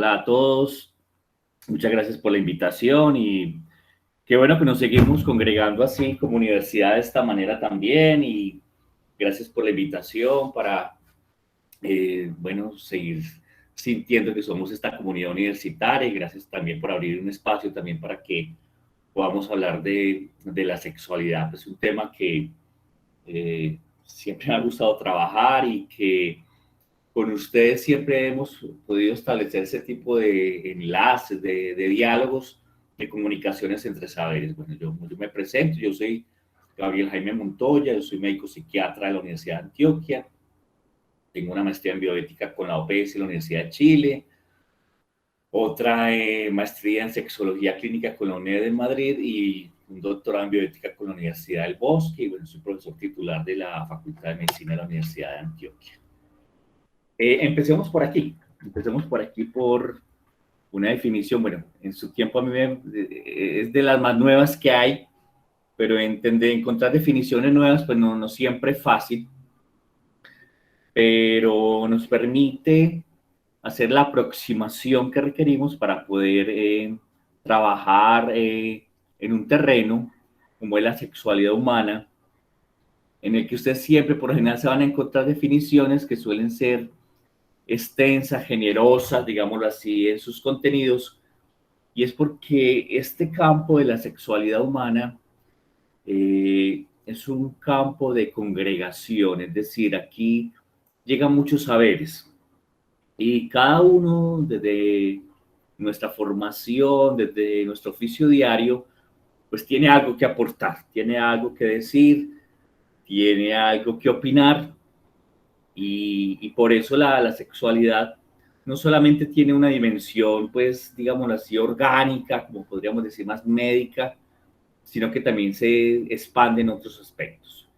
Hola a todos, muchas gracias por la invitación y qué bueno que nos seguimos congregando así como universidad de esta manera también y gracias por la invitación para, bueno, seguir sintiendo que somos esta comunidad universitaria y gracias también por abrir un espacio también para que podamos hablar de la sexualidad. Es un tema que siempre me ha gustado trabajar y que con ustedes siempre hemos podido establecer ese tipo de enlaces, de diálogos, de comunicaciones entre saberes. Bueno, yo me presento, yo soy Gabriel Jaime Montoya, yo soy médico psiquiatra de la Universidad de Antioquia, tengo una maestría en bioética con la OPS de la Universidad de Chile, otra maestría en sexología clínica con la UNED de Madrid y un doctorado en bioética con la Universidad del Bosque y bueno, soy profesor titular de la Facultad de Medicina de la Universidad de Antioquia. Empecemos por aquí por una definición, bueno, en su tiempo a mí es de las más nuevas que hay, pero encontrar definiciones nuevas pues no siempre es fácil, pero nos permite hacer la aproximación que requerimos para poder trabajar en un terreno como es la sexualidad humana, en el que ustedes siempre por lo general se van a encontrar definiciones que suelen ser extensas, generosas, digámoslo así, en sus contenidos, y es porque este campo de la sexualidad humana es un campo de congregación, es decir, aquí llegan muchos saberes y cada uno desde nuestra formación, desde nuestro oficio diario, pues tiene algo que aportar, tiene algo que decir, tiene algo que opinar y por eso la sexualidad no solamente tiene una dimensión, pues, digámoslo así, orgánica, como podríamos decir, más médica, sino que también se expande en otros aspectos.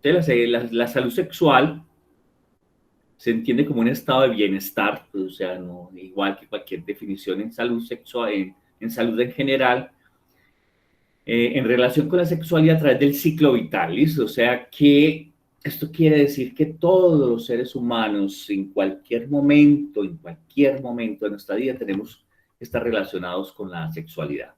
Entonces, la salud sexual se entiende como un estado de bienestar, pues, o sea, no, igual que cualquier definición en salud sexual, en salud en general, en relación con la sexualidad a través del ciclo vital, ¿listo? O sea, que esto quiere decir que todos los seres humanos, en cualquier momento de nuestra vida, tenemos que estar relacionados con la sexualidad.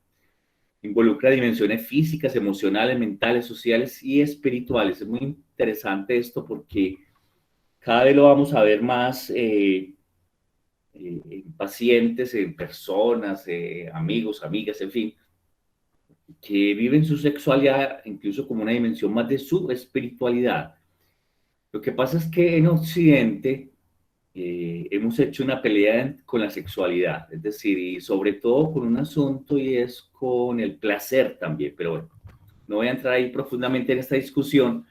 Involucra dimensiones físicas, emocionales, mentales, sociales y espirituales. Es muy interesante esto porque cada vez lo vamos a ver más en pacientes, en personas, amigos, amigas, en fin, que viven su sexualidad incluso como una dimensión más de su espiritualidad. Lo que pasa es que en Occidente hemos hecho una pelea con la sexualidad, es decir, y sobre todo con un asunto y es con el placer también, pero bueno, no voy a entrar ahí profundamente en esta discusión,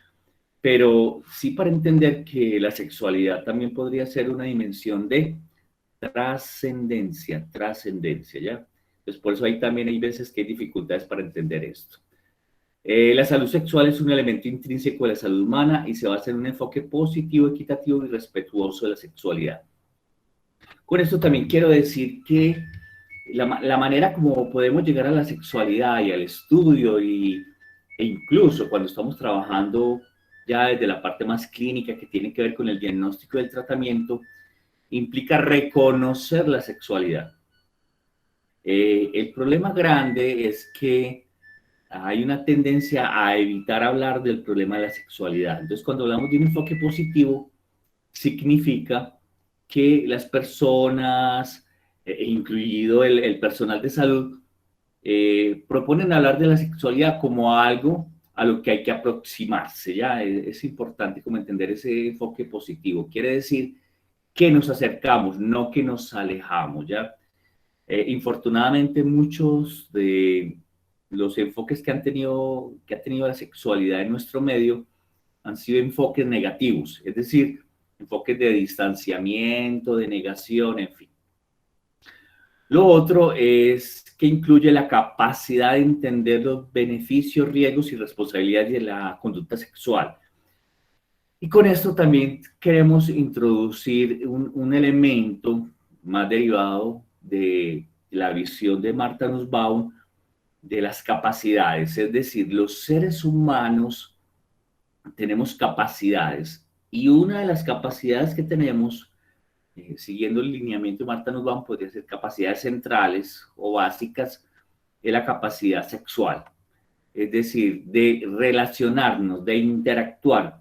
pero sí para entender que la sexualidad también podría ser una dimensión de trascendencia, ¿ya? Entonces, por eso ahí también hay veces que hay dificultades para entender esto. La salud sexual es un elemento intrínseco de la salud humana y se basa en un enfoque positivo, equitativo y respetuoso de la sexualidad. Con esto también quiero decir que la manera como podemos llegar a la sexualidad y al estudio e incluso cuando estamos trabajando ya desde la parte más clínica que tiene que ver con el diagnóstico y el tratamiento, implica reconocer la sexualidad. El problema grande es que hay una tendencia a evitar hablar del problema de la sexualidad. Entonces, cuando hablamos de un enfoque positivo, significa que las personas, incluido el personal de salud, proponen hablar de la sexualidad como algo a lo que hay que aproximarse, ¿ya? Es importante como entender ese enfoque positivo. Quiere decir que nos acercamos, no que nos alejamos, ¿ya? Infortunadamente, muchos de los enfoques que ha tenido la sexualidad en nuestro medio han sido enfoques negativos, es decir, enfoques de distanciamiento, de negación, en fin. Lo otro es que incluye la capacidad de entender los beneficios, riesgos y responsabilidades de la conducta sexual. Y con esto también queremos introducir un elemento más derivado de la visión de Martha Nussbaum de las capacidades, es decir, los seres humanos tenemos capacidades y una de las capacidades que tenemos siguiendo el lineamiento de Marta Nussbaum, podría ser capacidades centrales o básicas, es la capacidad sexual. Es decir, de relacionarnos, de interactuar,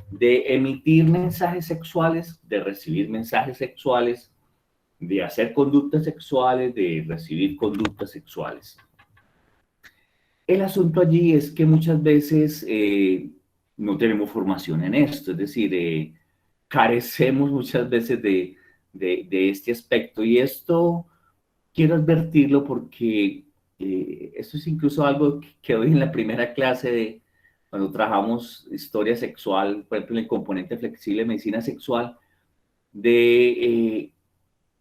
de emitir mensajes sexuales, de recibir mensajes sexuales, de hacer conductas sexuales, de recibir conductas sexuales. El asunto allí es que muchas veces no tenemos formación en esto, es decir, carecemos muchas veces de este aspecto, y esto quiero advertirlo porque esto es incluso algo que hoy en la primera clase de cuando trabajamos historia sexual, por ejemplo en el componente flexible de medicina sexual, de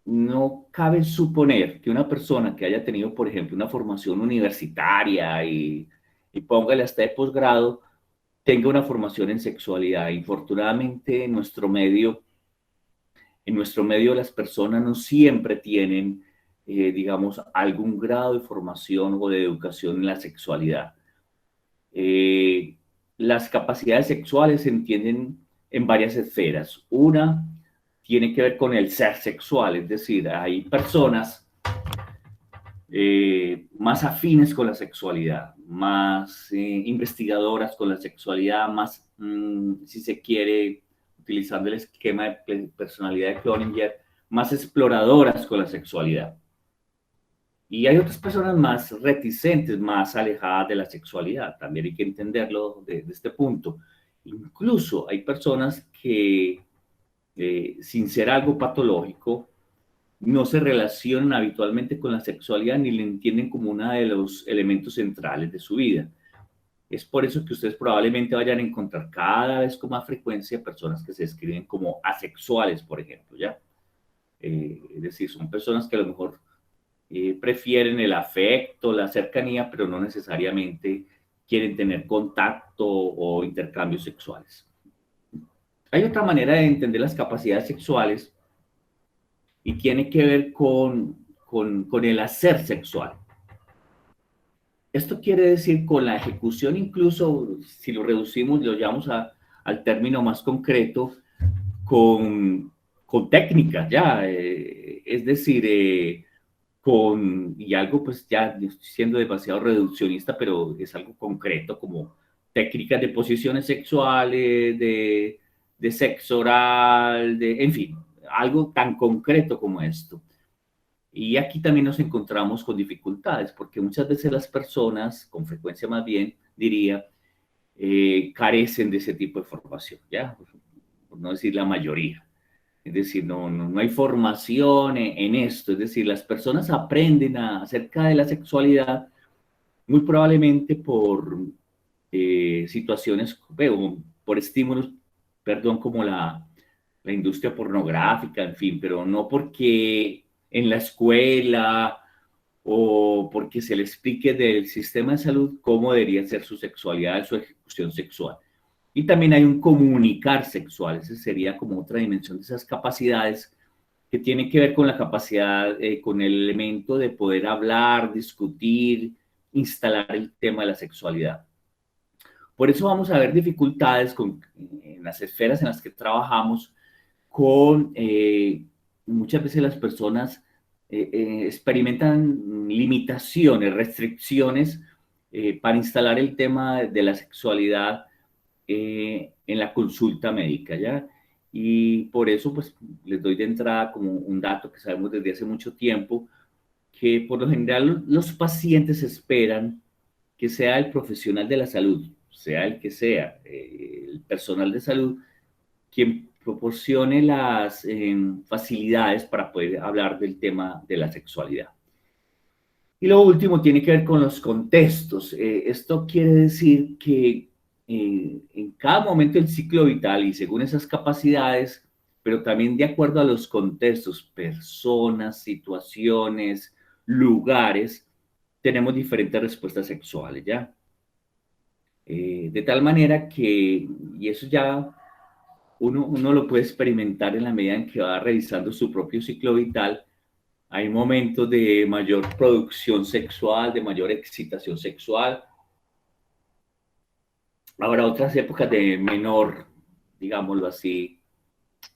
no cabe suponer que una persona que haya tenido, por ejemplo, una formación universitaria y póngale hasta de posgrado, tenga una formación en sexualidad. Infortunadamente, en nuestro medio las personas no siempre tienen, digamos, algún grado de formación o de educación en la sexualidad. Las capacidades sexuales se entienden en varias esferas. Una tiene que ver con el ser sexual, es decir, hay personas más afines con la sexualidad, más investigadoras con la sexualidad, más, si se quiere, utilizando el esquema de personalidad de Cloninger, más exploradoras con la sexualidad. Y hay otras personas más reticentes, más alejadas de la sexualidad. También hay que entenderlo de este punto. Incluso hay personas que, sin ser algo patológico, no se relacionan habitualmente con la sexualidad ni la entienden como uno de los elementos centrales de su vida. Es por eso que ustedes probablemente vayan a encontrar cada vez con más frecuencia personas que se describen como asexuales, por ejemplo, ¿ya? Es decir, son personas que a lo mejor prefieren el afecto, la cercanía, pero no necesariamente quieren tener contacto o intercambios sexuales. Hay otra manera de entender las capacidades sexuales y tiene que ver con el hacer sexual. Esto quiere decir con la ejecución, incluso si lo reducimos, lo llevamos al término más concreto, con técnicas, ya, es decir, y algo pues ya estoy siendo demasiado reduccionista, pero es algo concreto como técnicas de posiciones sexuales, de sexo oral, en fin, algo tan concreto como esto. Y aquí también nos encontramos con dificultades, porque muchas veces las personas, con frecuencia más bien, diría, carecen de ese tipo de formación, ¿ya? Por no decir la mayoría. Es decir, no hay formación en esto. Es decir, las personas aprenden acerca de la sexualidad muy probablemente por situaciones, por estímulos, perdón, como la industria pornográfica, en fin, pero no porque en la escuela o porque se le explique del sistema de salud cómo debería ser su sexualidad, su ejecución sexual. Y también hay un comunicar sexual, esa sería como otra dimensión de esas capacidades que tiene que ver con la capacidad, con el elemento de poder hablar, discutir, instalar el tema de la sexualidad. Por eso vamos a ver dificultades en las esferas en las que trabajamos con muchas veces las personas experimentan limitaciones, restricciones para instalar el tema de la sexualidad en la consulta médica, ¿ya? Y por eso, pues, les doy de entrada como un dato que sabemos desde hace mucho tiempo, que por lo general los pacientes esperan que sea el profesional de la salud, sea el que sea, el personal de salud, quien proporcione las facilidades para poder hablar del tema de la sexualidad. Y lo último tiene que ver con los contextos. Esto quiere decir que en cada momento del ciclo vital y según esas capacidades, pero también de acuerdo a los contextos, personas, situaciones, lugares, tenemos diferentes respuestas sexuales, ¿ya? De tal manera que, y eso ya uno lo puede experimentar en la medida en que va revisando su propio ciclo vital. Hay momentos de mayor producción sexual, de mayor excitación sexual. Habrá otras épocas de menor, digámoslo así,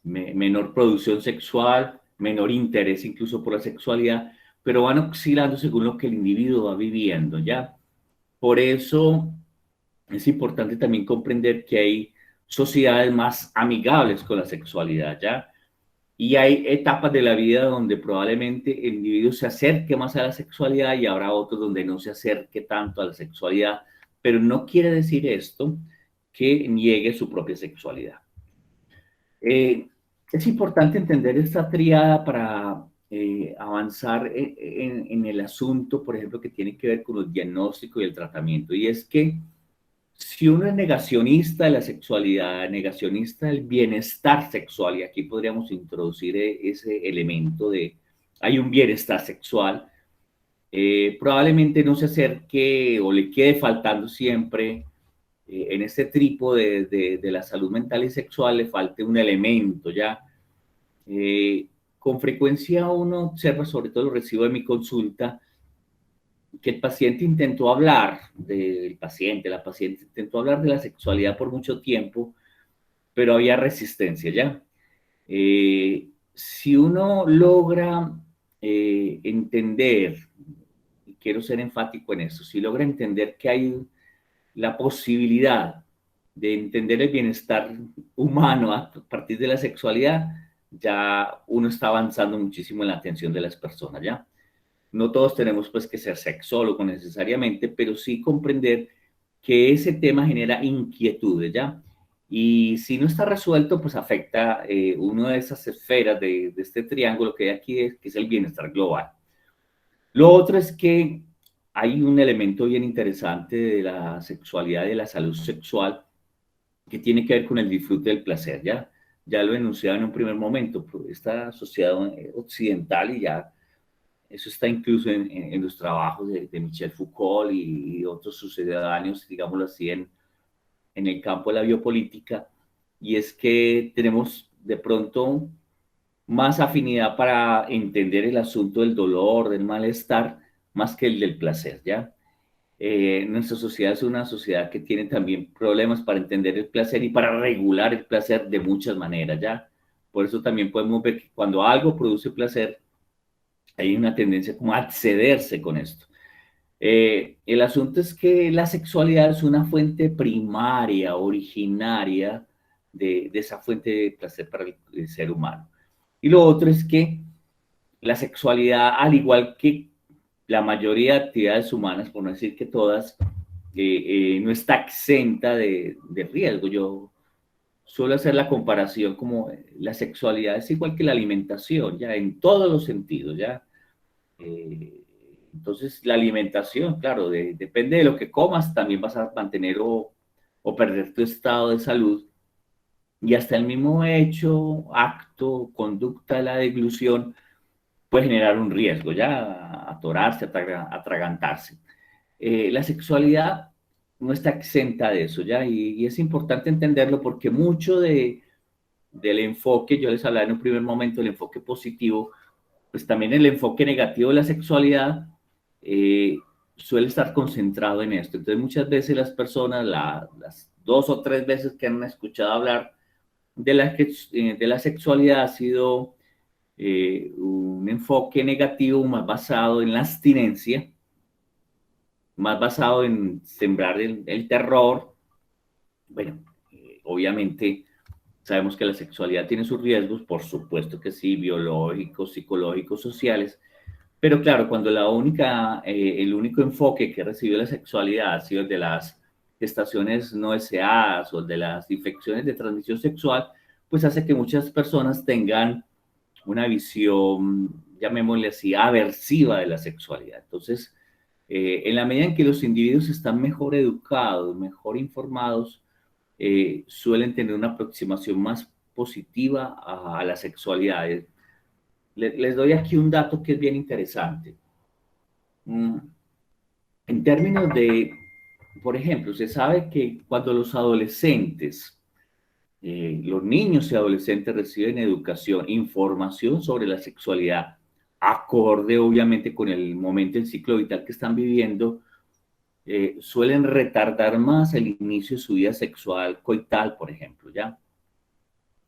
menor producción sexual, menor interés incluso por la sexualidad, pero van oscilando según lo que el individuo va viviendo, ¿ya? Por eso es importante también comprender que hay sociedades más amigables con la sexualidad, ¿ya? Y hay etapas de la vida donde probablemente el individuo se acerque más a la sexualidad y habrá otros donde no se acerque tanto a la sexualidad, pero no quiere decir esto que niegue su propia sexualidad. Es importante entender esta triada para avanzar en el asunto, por ejemplo, que tiene que ver con el diagnóstico y el tratamiento. Y es que si uno es negacionista de la sexualidad, negacionista del bienestar sexual, y aquí podríamos introducir ese elemento de hay un bienestar sexual, probablemente no se acerque o le quede faltando siempre en este trípode de la salud mental y sexual, le falte un elemento ya. Eh, con frecuencia uno observa, sobre todo lo recibo de mi consulta, que el paciente intentó hablar la paciente intentó hablar de la sexualidad por mucho tiempo, pero había resistencia ya. Si uno logra entender, y quiero ser enfático en eso, si logra entender que hay la posibilidad de entender el bienestar humano a partir de la sexualidad, ya uno está avanzando muchísimo en la atención de las personas, ¿ya? No todos tenemos pues que ser sexólogos necesariamente, pero sí comprender que ese tema genera inquietudes, ¿ya? Y si no está resuelto, pues afecta una de esas esferas de este triángulo que hay aquí, que es el bienestar global. Lo otro es que hay un elemento bien interesante de la sexualidad y de la salud sexual que tiene que ver con el disfrute del placer, ¿ya? Ya lo enunciaba en un primer momento, esta sociedad occidental y ya eso está incluso en los trabajos de Michel Foucault y otros sucedáneos, digámoslo así, en el campo de la biopolítica, y es que tenemos de pronto más afinidad para entender el asunto del dolor, del malestar, más que el del placer, ¿ya? Nuestra sociedad es una sociedad que tiene también problemas para entender el placer y para regular el placer de muchas maneras, ¿ya? Por eso también podemos ver que cuando algo produce placer, hay una tendencia como a accederse con esto. El asunto es que la sexualidad es una fuente primaria, originaria de esa fuente de placer para el ser humano. Y lo otro es que la sexualidad, al igual que la mayoría de actividades humanas, por no decir que todas, no está exenta de riesgo. Yo suelo hacer la comparación como la sexualidad es igual que la alimentación, ya en todos los sentidos, ya. Eh, entonces, la alimentación, claro, depende de lo que comas, también vas a mantener o perder tu estado de salud. Y hasta el mismo hecho, acto, conducta de la deglución puede generar un riesgo, ya atorarse, atragantarse. La sexualidad no está exenta de eso, ya, y es importante entenderlo porque mucho del enfoque, yo les hablaba en un primer momento, el enfoque positivo, pues también el enfoque negativo de la sexualidad eh, suele estar concentrado en esto. Entonces muchas veces las personas, las 2 o 3 veces que han escuchado hablar de la sexualidad ha sido un enfoque negativo más basado en la abstinencia, más basado en sembrar el terror. Bueno, obviamente sabemos que la sexualidad tiene sus riesgos, por supuesto que sí, biológicos, psicológicos, sociales, pero claro, cuando el único enfoque que recibió la sexualidad ha sido el de las gestaciones no deseadas o de las infecciones de transmisión sexual, pues hace que muchas personas tengan una visión, llamémosle así, aversiva de la sexualidad. Entonces, en la medida en que los individuos están mejor educados, mejor informados, suelen tener una aproximación más positiva a la sexualidad. Les doy aquí un dato que es bien interesante. En términos de, por ejemplo, se sabe que cuando los adolescentes, los niños y adolescentes reciben educación, información sobre la sexualidad, acorde obviamente con el momento del ciclo vital que están viviendo, suelen retardar más el inicio de su vida sexual coital, por ejemplo, ¿ya?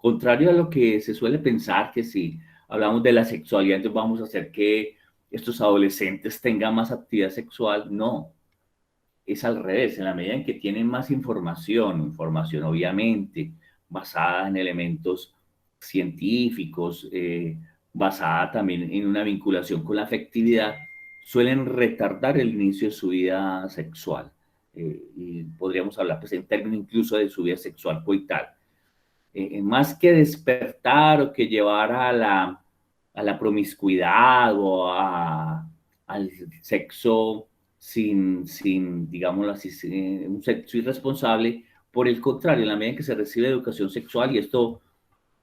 Contrario a lo que se suele pensar, que si hablamos de la sexualidad, entonces vamos a hacer que estos adolescentes tengan más actividad sexual. No, es al revés. En la medida en que tienen más información obviamente basada en elementos científicos, basada también en una vinculación con la afectividad, suelen retardar el inicio de su vida sexual. Y podríamos hablar pues, en términos incluso de su vida sexual coital. Más que despertar o que llevar a la promiscuidad o al sexo digámoslo así, un sexo irresponsable. Por el contrario, en la medida en que se recibe educación sexual, y esto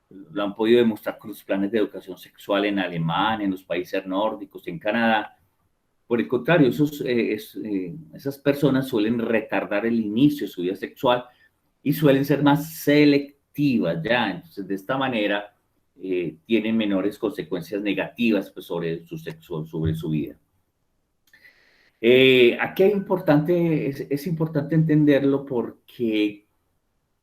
lo han podido demostrar con los planes de educación sexual en Alemania, en los países nórdicos, en Canadá, por el contrario, esas personas suelen retardar el inicio de su vida sexual y suelen ser más selectivas, ¿ya? Entonces, de esta manera, tienen menores consecuencias negativas pues, sobre su sexo, sobre su vida. Aquí es importante entenderlo porque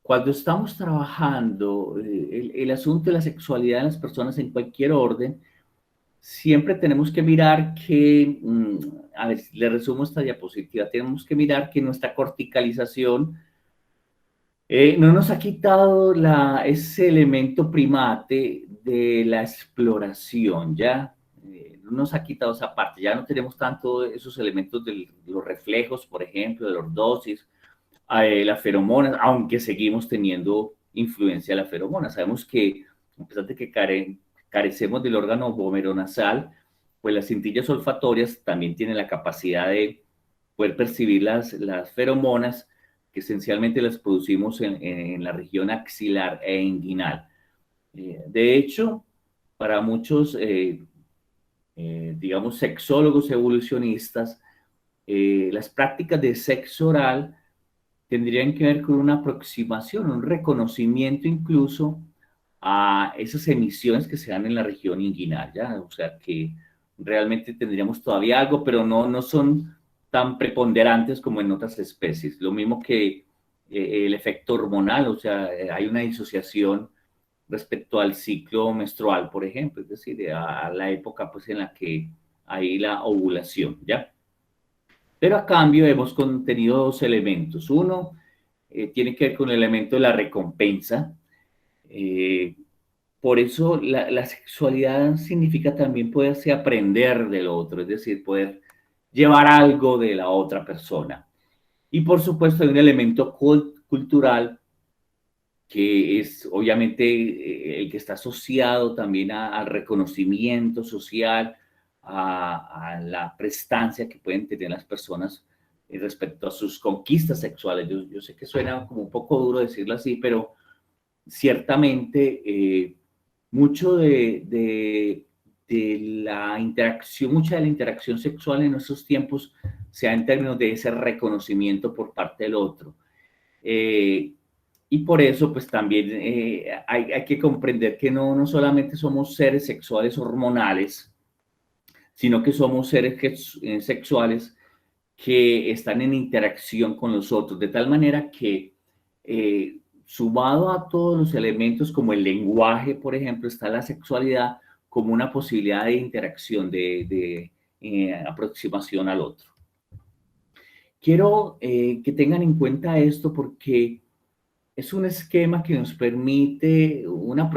cuando estamos trabajando el asunto de la sexualidad de las personas en cualquier orden, siempre tenemos que mirar que, a ver, le resumo esta diapositiva, tenemos que mirar que nuestra corticalización no nos ha quitado ese elemento primate de la exploración, ¿ya? No nos ha quitado esa parte, ya no tenemos tanto esos elementos de los reflejos, por ejemplo, de los dosis, las feromonas, aunque seguimos teniendo influencia de la feromona. Sabemos que, a pesar de que carecemos del órgano vomeronasal, pues las cintillas olfatorias también tienen la capacidad de poder percibir las feromonas, que esencialmente las producimos en la región axilar e inguinal. De hecho, para muchos, digamos, sexólogos evolucionistas, las prácticas de sexo oral tendrían que ver con una aproximación, un reconocimiento incluso a esas emisiones que se dan en la región inguinal, ¿ya? O sea que realmente tendríamos todavía algo, pero no son tan preponderantes como en otras especies. Lo mismo que el efecto hormonal, o sea, hay una disociación respecto al ciclo menstrual, por ejemplo, es decir, a la época pues, en la que hay la ovulación, ¿ya? Pero a cambio hemos contenido dos elementos. Uno tiene que ver con el elemento de la recompensa. Por eso la sexualidad significa también poderse aprender del otro, es decir, poder llevar algo de la otra persona. Y por supuesto hay un elemento cultural que es obviamente el que está asociado también al reconocimiento social, a la prestancia que pueden tener las personas respecto a sus conquistas sexuales. Yo sé que suena como un poco duro decirlo así, pero ciertamente mucho de la interacción, mucha de la interacción sexual en nuestros tiempos se da en términos de ese reconocimiento por parte del otro. Y por eso, pues también hay que comprender que no solamente somos seres sexuales hormonales, sino que somos seres sexuales que están en interacción con los otros, de tal manera que sumado a todos los elementos como el lenguaje, por ejemplo, está la sexualidad como una posibilidad de interacción, de aproximación al otro. Quiero que tengan en cuenta esto porque es un esquema que nos permite, una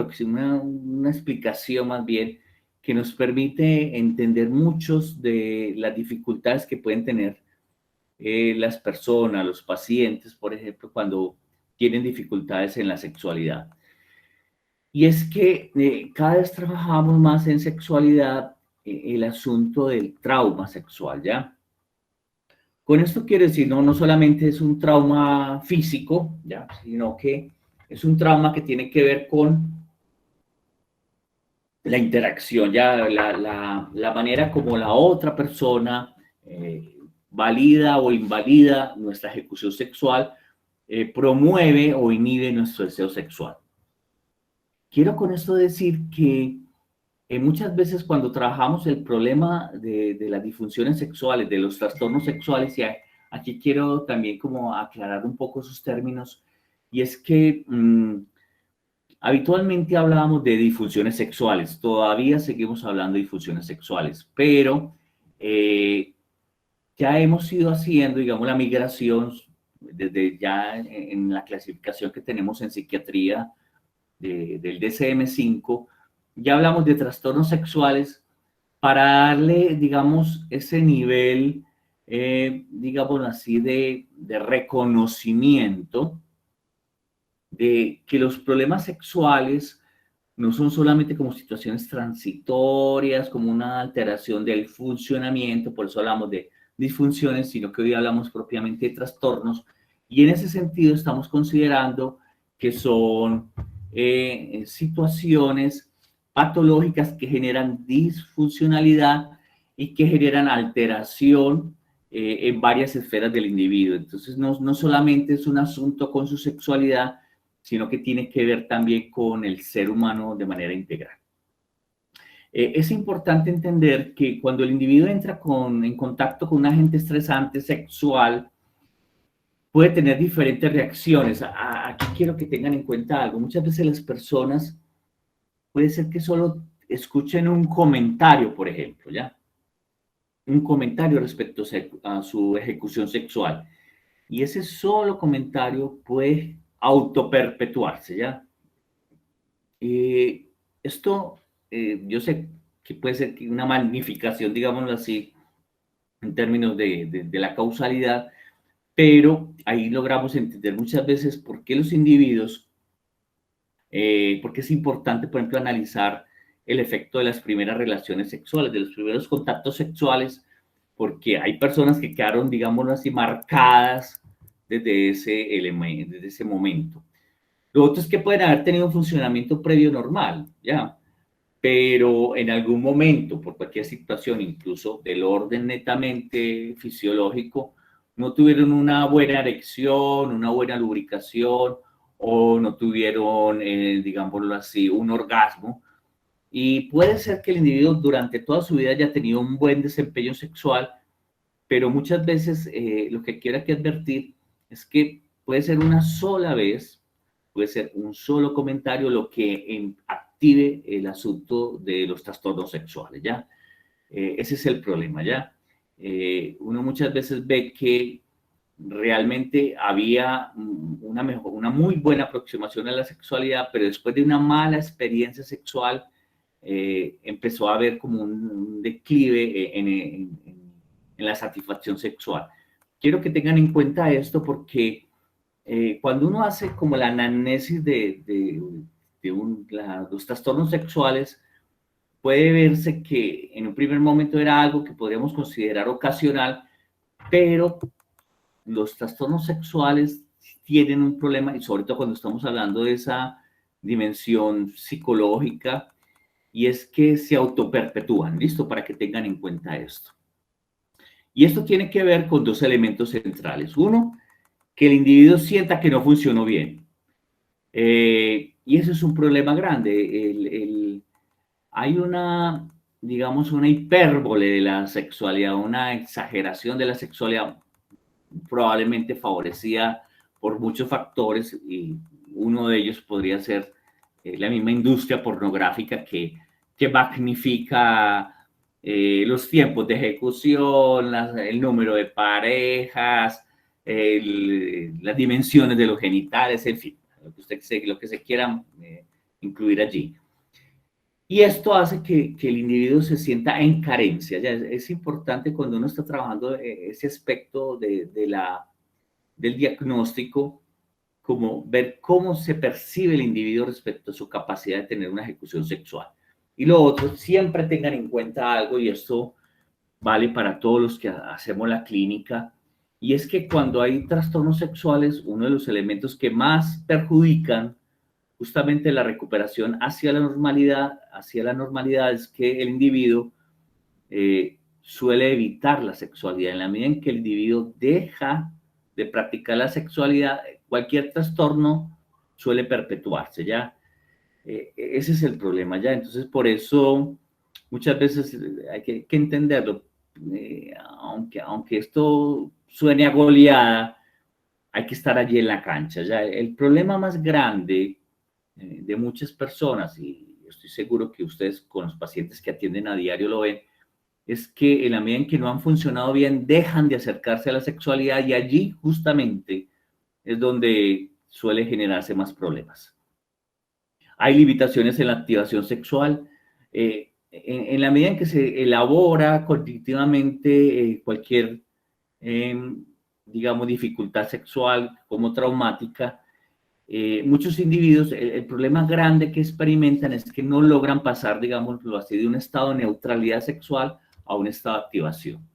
explicación más bien, que nos permite entender muchos de las dificultades que pueden tener las personas, los pacientes, por ejemplo, cuando tienen dificultades en la sexualidad. Y es que cada vez trabajamos más en sexualidad el asunto del trauma sexual, ¿ya? Con esto quiero decir, no solamente es un trauma físico, ¿ya? Sino que es un trauma que tiene que ver con la interacción, ya la manera como la otra persona valida o invalida nuestra ejecución sexual, promueve o inhibe nuestro deseo sexual. Quiero con esto decir que muchas veces cuando trabajamos el problema de las disfunciones sexuales, de los trastornos sexuales, y aquí quiero también como aclarar un poco esos términos, y es que Habitualmente hablábamos de disfunciones sexuales, todavía seguimos hablando de disfunciones sexuales, pero ya hemos ido haciendo, digamos, la migración desde ya en la clasificación que tenemos en psiquiatría del DSM-5, ya hablamos de trastornos sexuales para darle, digamos, ese nivel, digamos así, de reconocimiento de que los problemas sexuales no son solamente como situaciones transitorias, como una alteración del funcionamiento, por eso hablamos de disfunciones, sino que hoy hablamos propiamente de trastornos, y en ese sentido estamos considerando que son situaciones patológicas que generan disfuncionalidad y que generan alteración en varias esferas del individuo. Entonces, no solamente es un asunto con su sexualidad, sino que tiene que ver también con el ser humano de manera integral. Es importante entender que cuando el individuo entra en contacto con un agente estresante sexual, puede tener diferentes reacciones. Aquí quiero que tengan en cuenta algo. Muchas veces las personas puede ser que solo escuchen un comentario, por ejemplo, ¿ya? Un comentario respecto a su ejecución sexual. Y ese solo comentario puede autoperpetuarse, ¿ya? Esto, yo sé que puede ser una magnificación, digámoslo así, en términos de la causalidad, pero ahí logramos entender muchas veces por qué los individuos, porque es importante, por ejemplo, analizar el efecto de las primeras relaciones sexuales, de los primeros contactos sexuales, porque hay personas que quedaron, digámoslo así, marcadas desde desde ese momento. Lo otro es que pueden haber tenido un funcionamiento previo normal, ¿ya? Pero en algún momento, por cualquier situación, incluso del orden netamente fisiológico, no tuvieron una buena erección, una buena lubricación, o no tuvieron, digámoslo así, un orgasmo. Y puede ser que el individuo durante toda su vida haya tenido un buen desempeño sexual, pero muchas veces lo que quiero aquí advertir es que puede ser una sola vez, puede ser un solo comentario lo que active el asunto de los trastornos sexuales, ¿ya? Ese es el problema, ¿ya? Uno muchas veces ve que realmente había una muy buena aproximación a la sexualidad, pero después de una mala experiencia sexual, empezó a haber como un declive en la satisfacción sexual. Quiero que tengan en cuenta esto porque cuando uno hace como la anamnesis de los trastornos sexuales, puede verse que en un primer momento era algo que podríamos considerar ocasional, pero los trastornos sexuales tienen un problema, y sobre todo cuando estamos hablando de esa dimensión psicológica, y es que se autoperpetúan, ¿listo? Para que tengan en cuenta esto. Y esto tiene que ver con dos elementos centrales. Uno, que el individuo sienta que no funcionó bien. Y eso es un problema grande. Hay digamos, una hipérbole de la sexualidad, una exageración de la sexualidad, probablemente favorecida por muchos factores, y uno de ellos podría ser la misma industria pornográfica que magnifica los tiempos de ejecución, el número de parejas, las dimensiones de los genitales, en fin, lo que se quiera incluir allí. Y esto hace que el individuo se sienta en carencia. Ya es importante cuando uno está trabajando ese aspecto del diagnóstico, como ver cómo se percibe el individuo respecto a su capacidad de tener una ejecución sexual. Y lo otro, siempre tengan en cuenta algo, y esto vale para todos los que hacemos la clínica, y es que cuando hay trastornos sexuales, uno de los elementos que más perjudican justamente la recuperación hacia la normalidad es que el individuo suele evitar la sexualidad. En la medida en que el individuo deja de practicar la sexualidad, cualquier trastorno suele perpetuarse, ¿ya? Ese es el problema, ¿ya? Entonces, por eso muchas veces hay que entenderlo. Aunque esto suene a goleada, hay que estar allí en la cancha, ¿ya? El problema más grande de muchas personas, y estoy seguro que ustedes con los pacientes que atienden a diario lo ven, es que en la medida en que no han funcionado bien, dejan de acercarse a la sexualidad y allí justamente es donde suele generarse más problemas. Hay limitaciones en la activación sexual. En la medida en que se elabora cognitivamente cualquier, digamos, dificultad sexual como traumática, muchos individuos, el problema grande que experimentan es que no logran pasar, digámoslo así, de un estado de neutralidad sexual a un estado de activación.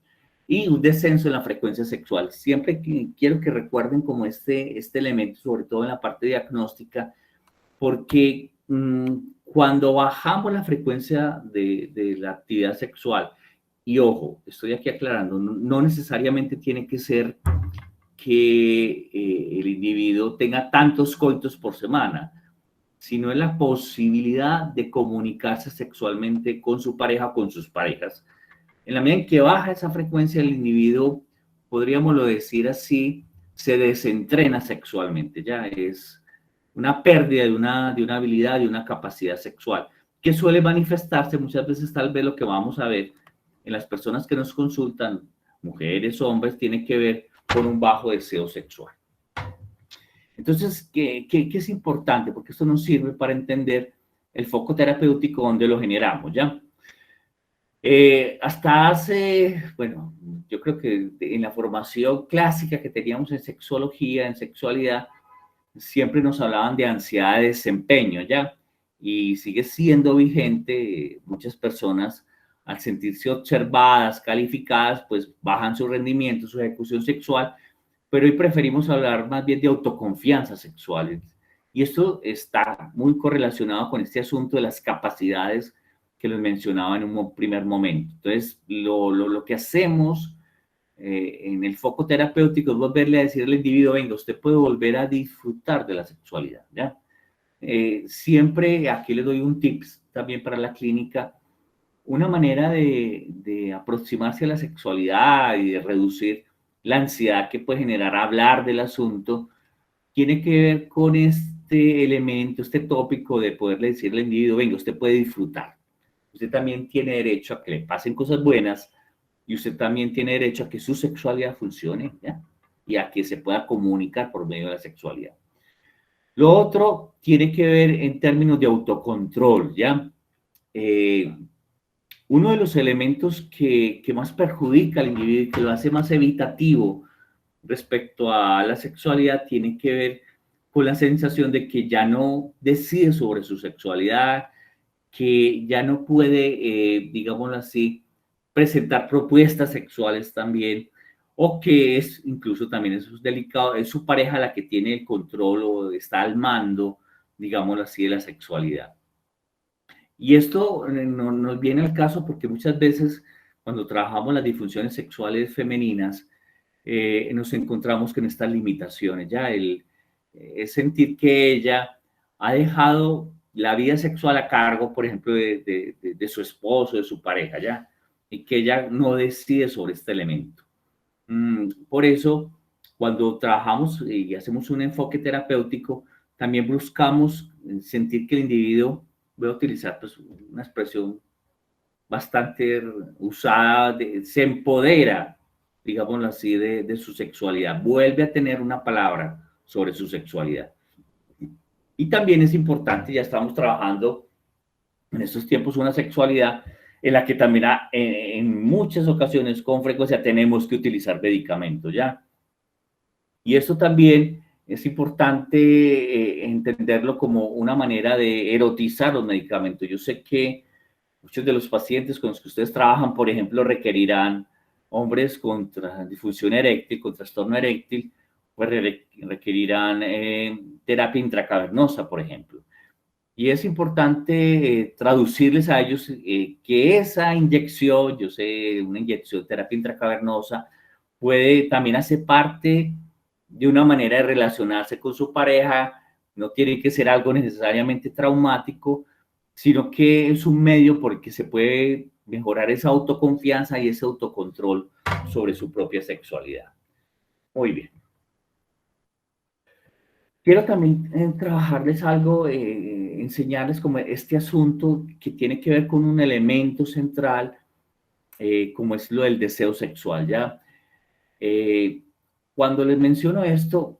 Y un descenso en la frecuencia sexual. Siempre quiero que recuerden como este elemento, sobre todo en la parte diagnóstica, porque cuando bajamos la frecuencia de la actividad sexual, y ojo, estoy aquí aclarando, no necesariamente tiene que ser que el individuo tenga tantos coitos por semana, sino en la posibilidad de comunicarse sexualmente con su pareja o con sus parejas. En la medida en que baja esa frecuencia, el individuo, podríamoslo decir así, se desentrena sexualmente, ya es una pérdida de una habilidad, de una capacidad sexual, que suele manifestarse muchas veces, tal vez lo que vamos a ver en las personas que nos consultan, mujeres, hombres, tiene que ver con un bajo deseo sexual. Entonces, ¿qué es importante? Porque esto nos sirve para entender el foco terapéutico donde lo generamos, ¿ya? Hasta hace, bueno, yo creo que en la formación clásica que teníamos en sexología, en sexualidad, siempre nos hablaban de ansiedad de desempeño, ¿ya? Y sigue siendo vigente. Muchas personas, al sentirse observadas, calificadas, pues bajan su rendimiento, su ejecución sexual, pero hoy preferimos hablar más bien de autoconfianza sexual. Y esto está muy correlacionado con este asunto de las capacidades que les mencionaba en un primer momento. Entonces, lo que hacemos en el foco terapéutico es volverle a decir al individuo, venga, usted puede volver a disfrutar de la sexualidad, ¿ya? Siempre, aquí le doy un tips también para la clínica, una manera de aproximarse a la sexualidad y de reducir la ansiedad que puede generar hablar del asunto, tiene que ver con este elemento, este tópico de poderle decirle al individuo, venga, usted puede disfrutar. Usted también tiene derecho a que le pasen cosas buenas y usted también tiene derecho a que su sexualidad funcione, ¿ya? Y a que se pueda comunicar por medio de la sexualidad. Lo otro tiene que ver en términos de autocontrol, ¿ya? Uno de los elementos que más perjudica al individuo y que lo hace más evitativo respecto a la sexualidad tiene que ver con la sensación de que ya no decide sobre su sexualidad, que ya no puede, digámoslo así, presentar propuestas sexuales también, o que es, incluso también eso es delicado, es su pareja la que tiene el control o está al mando, digámoslo así, de la sexualidad. Y esto no nos viene al caso porque muchas veces cuando trabajamos las disfunciones sexuales femeninas, nos encontramos con estas limitaciones, ya es sentir que ella ha dejado la vida sexual a cargo, por ejemplo, de su esposo, de su pareja, ya, y que ella no decide sobre este elemento. Por eso, cuando trabajamos y hacemos un enfoque terapéutico, también buscamos sentir que el individuo, voy a utilizar pues, una expresión bastante usada, se empodera, digámoslo así, de su sexualidad, vuelve a tener una palabra sobre su sexualidad. Y también es importante, ya estamos trabajando en estos tiempos una sexualidad en la que también en muchas ocasiones con frecuencia tenemos que utilizar medicamentos, ¿ya? Y esto también es importante entenderlo como una manera de erotizar los medicamentos. Yo sé que muchos de los pacientes con los que ustedes trabajan, por ejemplo, requerirán hombres con disfunción eréctil, con trastorno eréctil, pues requerirán terapia intracavernosa, por ejemplo. Y es importante traducirles a ellos que esa inyección, yo sé, una inyección de terapia intracavernosa, puede también hacer parte de una manera de relacionarse con su pareja, no tiene que ser algo necesariamente traumático, sino que es un medio por el que se puede mejorar esa autoconfianza y ese autocontrol sobre su propia sexualidad. Muy bien. Quiero también trabajarles algo enseñarles como este asunto que tiene que ver con un elemento central, como es lo del deseo sexual, ¿ya? Cuando les menciono esto,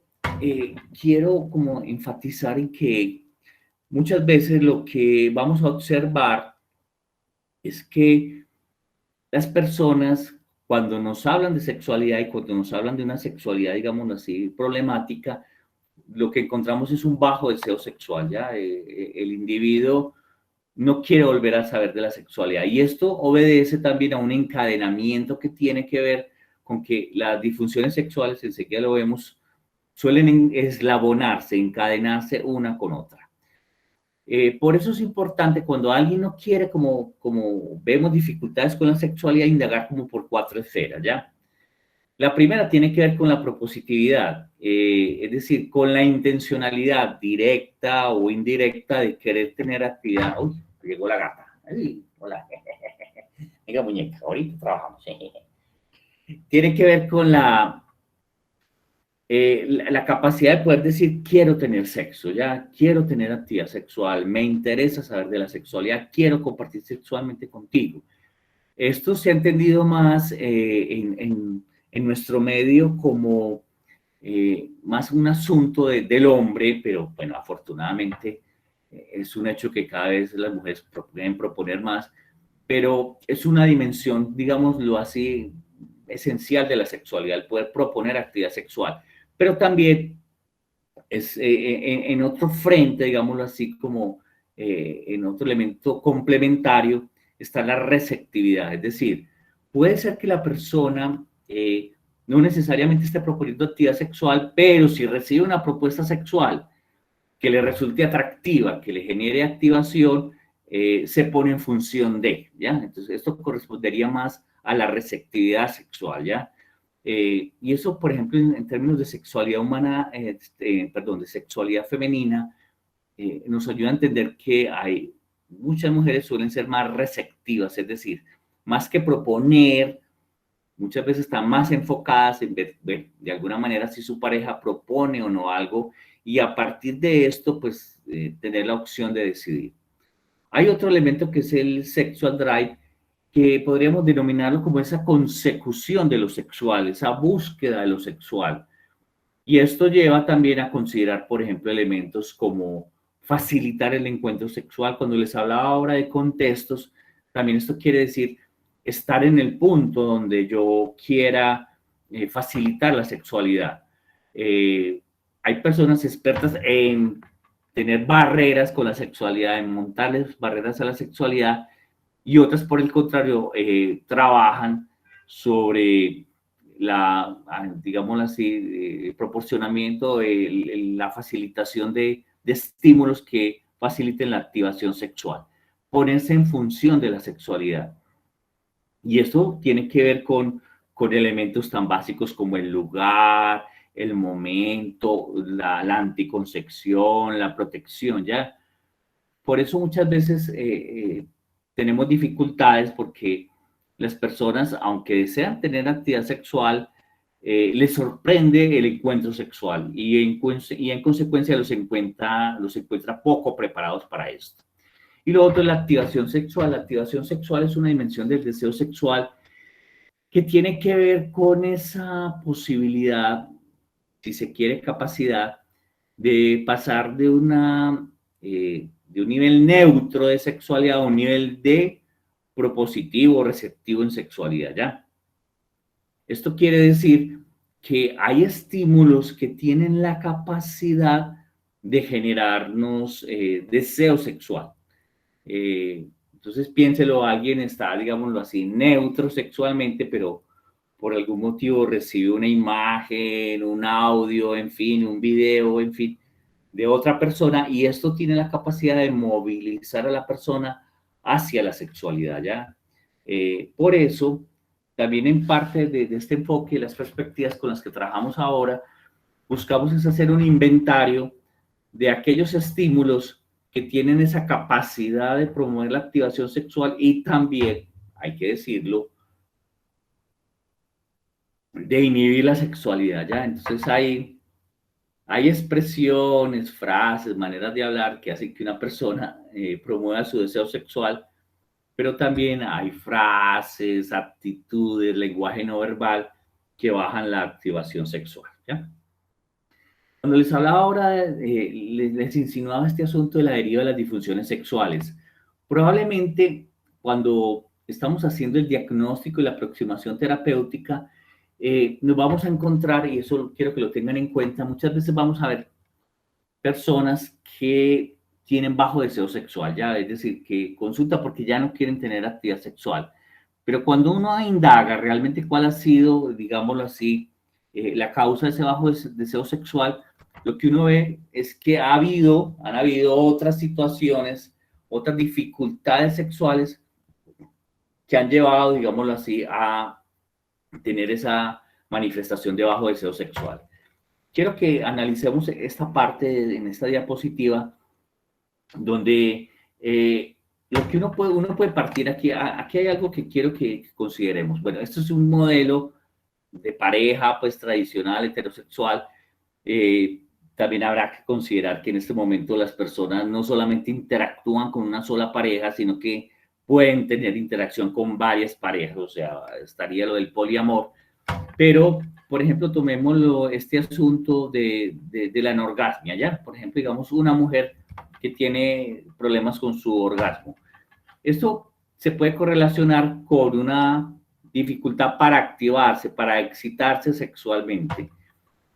quiero como enfatizar en que muchas veces lo que vamos a observar es que las personas, cuando nos hablan de sexualidad y cuando nos hablan de una sexualidad, digamos así, problemática, lo que encontramos es un bajo deseo sexual, ¿ya? El individuo no quiere volver a saber de la sexualidad. Y esto obedece también a un encadenamiento que tiene que ver con que las disfunciones sexuales, enseguida lo vemos, suelen eslabonarse, encadenarse una con otra. Por eso es importante cuando alguien no quiere, como vemos dificultades con la sexualidad, indagar como por 4 esferas, ¿ya? La primera tiene que ver con la propositividad, es decir, con la intencionalidad directa o indirecta de querer tener actividad. Uy, llegó la gata. Ay, hola. Venga, muñeca, ahorita trabajamos. Tiene que ver con la capacidad de poder decir, quiero tener sexo, ya, quiero tener actividad sexual, me interesa saber de la sexualidad, quiero compartir sexualmente contigo. Esto se ha entendido más en nuestro medio como más un asunto del hombre, pero bueno, afortunadamente es un hecho que cada vez las mujeres pueden proponer más, pero es una dimensión, digámoslo así, esencial de la sexualidad, el poder proponer actividad sexual, pero también es en otro frente, digámoslo así, como en otro elemento complementario, está la receptividad, es decir, puede ser que la persona no necesariamente esté proponiendo actividad sexual, pero si recibe una propuesta sexual que le resulte atractiva, que le genere activación, se pone en función de, ¿ya? Entonces, esto correspondería más a la receptividad sexual, ¿ya? Y eso, por ejemplo, en términos de sexualidad humana, perdón, de sexualidad femenina, nos ayuda a entender que hay muchas mujeres suelen ser más receptivas, es decir, más que proponer, muchas veces están más enfocadas en ver, de alguna manera, si su pareja propone o no algo, y a partir de esto, pues, tener la opción de decidir. Hay otro elemento que es el sexual drive, que podríamos denominarlo como esa consecución de lo sexual, esa búsqueda de lo sexual. Y esto lleva también a considerar, por ejemplo, elementos como facilitar el encuentro sexual. Cuando les hablaba ahora de contextos, también esto quiere decir estar en el punto donde yo quiera facilitar la sexualidad. Hay personas expertas en tener barreras con la sexualidad, en montarles barreras a la sexualidad, y otras, por el contrario, trabajan sobre digámoslo así, proporcionamiento, la facilitación de estímulos que faciliten la activación sexual, ponerse en función de la sexualidad. Y esto tiene que ver con elementos tan básicos como el lugar, el momento, la anticoncepción, la protección, ¿ya? Por eso muchas veces tenemos dificultades porque las personas, aunque desean tener actividad sexual, les sorprende el encuentro sexual y en consecuencia los encuentra poco preparados para esto. Y lo otro es la activación sexual. La activación sexual es una dimensión del deseo sexual que tiene que ver con esa posibilidad, si se quiere, capacidad de pasar de un nivel neutro de sexualidad a un nivel de propositivo o receptivo en sexualidad, ¿ya? Esto quiere decir que hay estímulos que tienen la capacidad de generarnos deseo sexual. Entonces piénselo, alguien está, digámoslo así, neutro sexualmente, pero por algún motivo recibe una imagen, un audio, en fin, un video, en fin, de otra persona, y esto tiene la capacidad de movilizar a la persona hacia la sexualidad, ¿ya? Por eso, también en parte de este enfoque, las perspectivas con las que trabajamos ahora, buscamos es hacer un inventario de aquellos estímulos que tienen esa capacidad de promover la activación sexual y también, hay que decirlo, de inhibir la sexualidad, ¿ya? Entonces hay Hay expresiones, frases, maneras de hablar que hacen que una persona promueva su deseo sexual, pero también hay frases, actitudes, lenguaje no verbal que bajan la activación sexual, ¿ya? Cuando les hablaba ahora, les insinuaba este asunto de la deriva de las disfunciones sexuales. Probablemente cuando estamos haciendo el diagnóstico y la aproximación terapéutica, nos vamos a encontrar, y eso quiero que lo tengan en cuenta, muchas veces vamos a ver personas que tienen bajo deseo sexual, ya, es decir, que consulta porque ya no quieren tener actividad sexual. Pero cuando uno indaga realmente cuál ha sido, digámoslo así, la causa de ese bajo deseo sexual, lo que uno ve es que han habido otras situaciones, otras dificultades sexuales que han llevado, digámoslo así, a tener esa manifestación de bajo deseo sexual. Quiero que analicemos esta parte en esta diapositiva donde lo que uno puede partir aquí, aquí hay algo que quiero que consideremos. Bueno, esto es un modelo de pareja pues tradicional, heterosexual. También habrá que considerar que en este momento las personas no solamente interactúan con una sola pareja, sino que pueden tener interacción con varias parejas, o sea, estaría lo del poliamor. Pero, por ejemplo, tomémoslo, este asunto de la anorgasmia, ¿ya? Por ejemplo, digamos, una mujer que tiene problemas con su orgasmo. Esto se puede correlacionar con una dificultad para activarse, para excitarse sexualmente.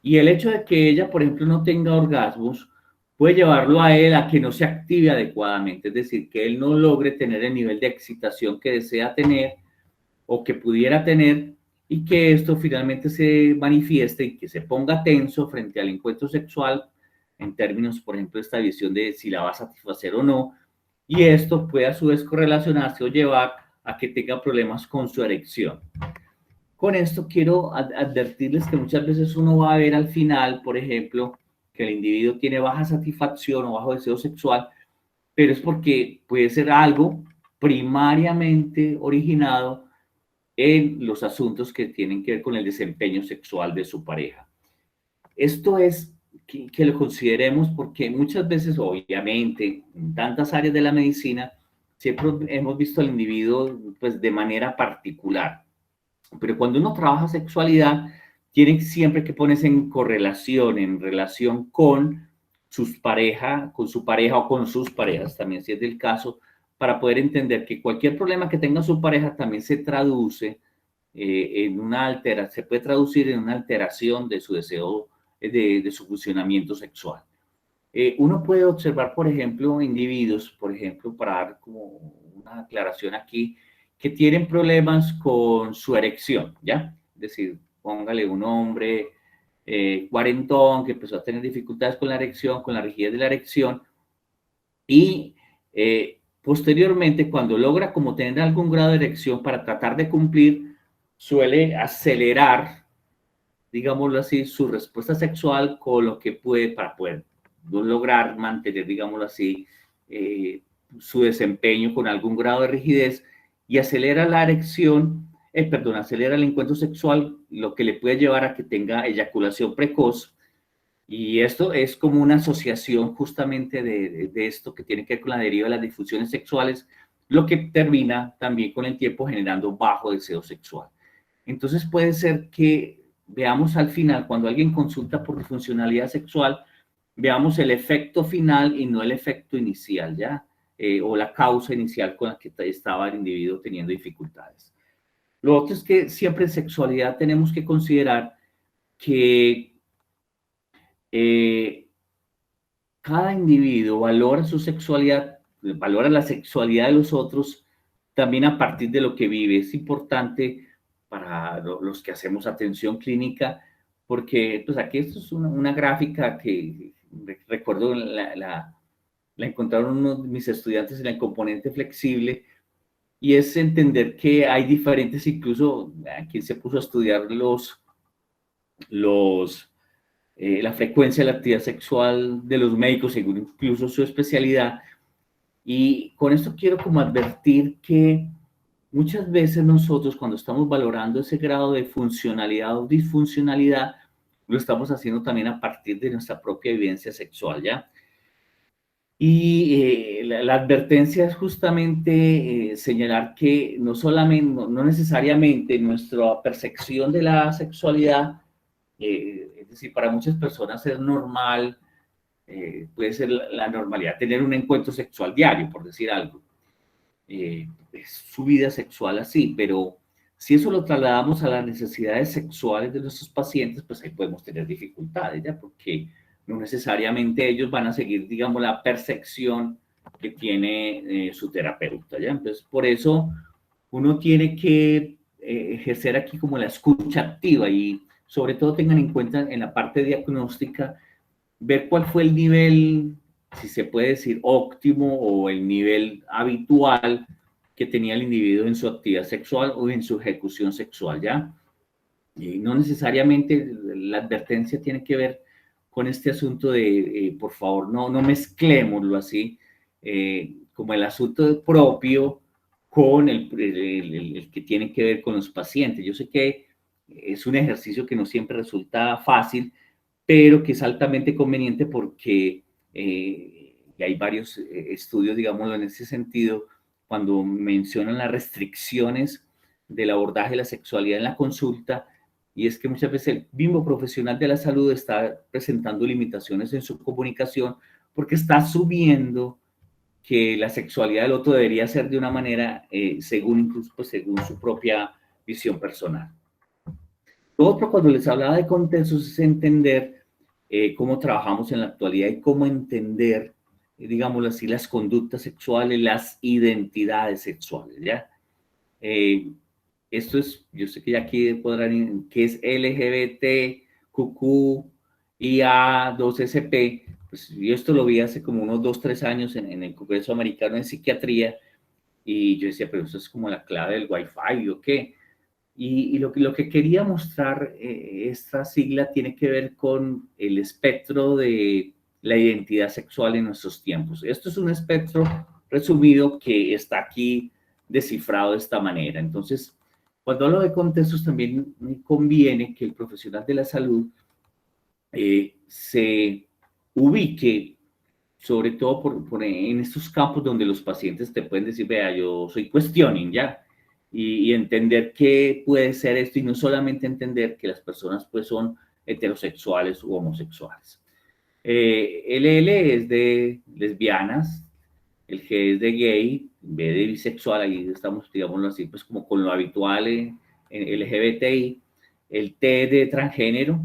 Y el hecho de que ella, por ejemplo, no tenga orgasmos, puede llevarlo a él a que no se active adecuadamente, es decir, que él no logre tener el nivel de excitación que desea tener o que pudiera tener, y que esto finalmente se manifieste y que se ponga tenso frente al encuentro sexual en términos, por ejemplo, de esta visión de si la va a satisfacer o no, y esto puede a su vez correlacionarse o llevar a que tenga problemas con su erección. Con esto quiero advertirles que muchas veces uno va a ver al final, por ejemplo, que el individuo tiene baja satisfacción o bajo deseo sexual, pero es porque puede ser algo primariamente originado en los asuntos que tienen que ver con el desempeño sexual de su pareja. Esto es que lo consideremos porque muchas veces, obviamente, en tantas áreas de la medicina, siempre hemos visto al individuo pues, de manera particular. Pero cuando uno trabaja sexualidad, tiene siempre que ponerse en correlación, en relación con sus pareja, con su pareja o con sus parejas, también si es del caso, para poder entender que cualquier problema que tenga su pareja también se traduce en una alteración, se puede traducir en una alteración de su deseo, de su funcionamiento sexual. Uno puede observar, por ejemplo, individuos, por ejemplo, para dar como una aclaración aquí, que tienen problemas con su erección, ¿ya? Es decir, póngale un hombre cuarentón que empezó a tener dificultades con la erección, con la rigidez de la erección, y posteriormente, cuando logra como tener algún grado de erección para tratar de cumplir, suele acelerar, digámoslo así, su respuesta sexual con lo que puede para poder lograr mantener, digámoslo así, su desempeño con algún grado de rigidez y acelera la erección, acelera el encuentro sexual, lo que le puede llevar a que tenga eyaculación precoz. Y esto es como una asociación justamente de esto que tiene que ver con la deriva de las disfunciones sexuales, lo que termina también con el tiempo generando bajo deseo sexual. Entonces puede ser que veamos al final, cuando alguien consulta por disfuncionalidad sexual, veamos el efecto final y no el efecto inicial, ¿ya? O la causa inicial con la que estaba el individuo teniendo dificultades. Lo otro es que siempre en sexualidad tenemos que considerar que cada individuo valora su sexualidad, valora la sexualidad de los otros también a partir de lo que vive. Es importante para los que hacemos atención clínica, porque pues aquí esto es una gráfica que recuerdo la encontraron uno de mis estudiantes en el componente flexible, y es entender que hay diferentes, incluso aquí se puso a estudiar la frecuencia de la actividad sexual de los médicos, según incluso su especialidad. Y con esto quiero como advertir que muchas veces nosotros cuando estamos valorando ese grado de funcionalidad o disfuncionalidad, lo estamos haciendo también a partir de nuestra propia vivencia sexual, ¿ya? Y la advertencia es justamente señalar que no solamente, no necesariamente nuestra percepción de la sexualidad, es decir, para muchas personas es normal, puede ser la normalidad tener un encuentro sexual diario, por decir algo. Es su vida sexual así, pero si eso lo trasladamos a las necesidades sexuales de nuestros pacientes, pues ahí podemos tener dificultades, ¿ya? Porque no necesariamente ellos van a seguir, digamos, la percepción que tiene su terapeuta, ¿ya? Entonces, por eso uno tiene que ejercer aquí como la escucha activa y sobre todo tengan en cuenta en la parte diagnóstica, ver cuál fue el nivel, si se puede decir, óptimo o el nivel habitual que tenía el individuo en su actividad sexual o en su ejecución sexual, ¿ya? Y no necesariamente la advertencia tiene que ver con este asunto de, por favor, no mezclémoslo así, como el asunto propio con el que tiene que ver con los pacientes. Yo sé que es un ejercicio que no siempre resulta fácil, pero que es altamente conveniente porque y hay varios estudios, digámoslo, en ese sentido, cuando mencionan las restricciones del abordaje de la sexualidad en la consulta, y es que muchas veces el mismo profesional de la salud está presentando limitaciones en su comunicación porque está asumiendo que la sexualidad del otro debería ser de una manera, según incluso pues, según su propia visión personal. Lo otro, cuando les hablaba de contextos, es entender cómo trabajamos en la actualidad y cómo entender, digámoslo así, las conductas sexuales, las identidades sexuales, ¿ya? Esto es, yo sé que ya aquí podrán, que es LGBTQQ, IA2SP, pues yo esto lo vi hace como unos 2, 3 años en el Congreso Americano en Psiquiatría, y yo decía, pero eso es como la clave del Wi-Fi, ¿o qué? Y lo que quería mostrar, esta sigla tiene que ver con el espectro de la identidad sexual en nuestros tiempos. Esto es un espectro resumido que está aquí descifrado de esta manera. Entonces, cuando hablo de contextos, también me conviene que el profesional de la salud se ubique, sobre todo en estos campos donde los pacientes te pueden decir, vea, yo soy questioning, ¿ya? Y entender qué puede ser esto y no solamente entender que las personas pues son heterosexuales u homosexuales. LL es de lesbianas, el G es de gay, B de bisexual, ahí estamos, digámoslo así, pues como con lo habitual en LGBTI, el T de transgénero,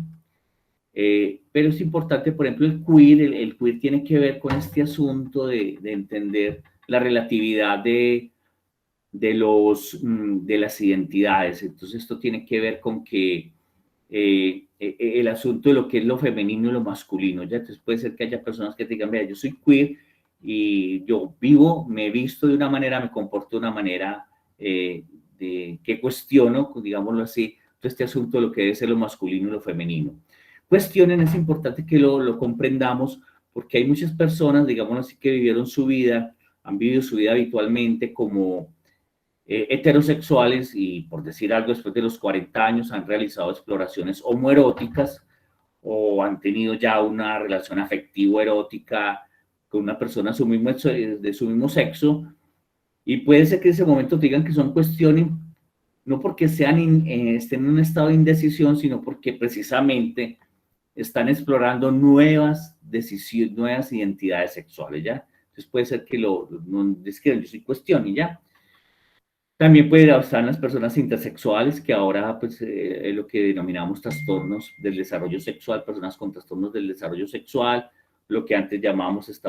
pero es importante, por ejemplo, el queer tiene que ver con este asunto de entender la relatividad de las identidades. Entonces, esto tiene que ver con que el asunto de lo que es lo femenino y lo masculino, ¿ya? Entonces, puede ser que haya personas que te digan, vea, yo soy queer y yo vivo, me he visto de una manera, me comporto de una manera que cuestiono, digámoslo así, todo este asunto de lo que debe ser lo masculino y lo femenino. Cuestionen, es importante que lo comprendamos porque hay muchas personas, digámoslo así, que vivieron su vida, han vivido su vida habitualmente como heterosexuales y, por decir algo, después de los 40 años han realizado exploraciones homoeróticas o han tenido ya una relación afectivo-erótica con una persona de su mismo sexo, y puede ser que en ese momento digan que son cuestiones, no porque estén en un estado de indecisión, sino porque precisamente están explorando nuevas decisiones, nuevas identidades sexuales, ¿ya? Entonces puede ser que no describan, yo soy cuestión y ya. También puede estar en las personas intersexuales, que ahora pues, es lo que denominamos trastornos del desarrollo sexual, personas con trastornos del desarrollo sexual, lo que antes llamábamos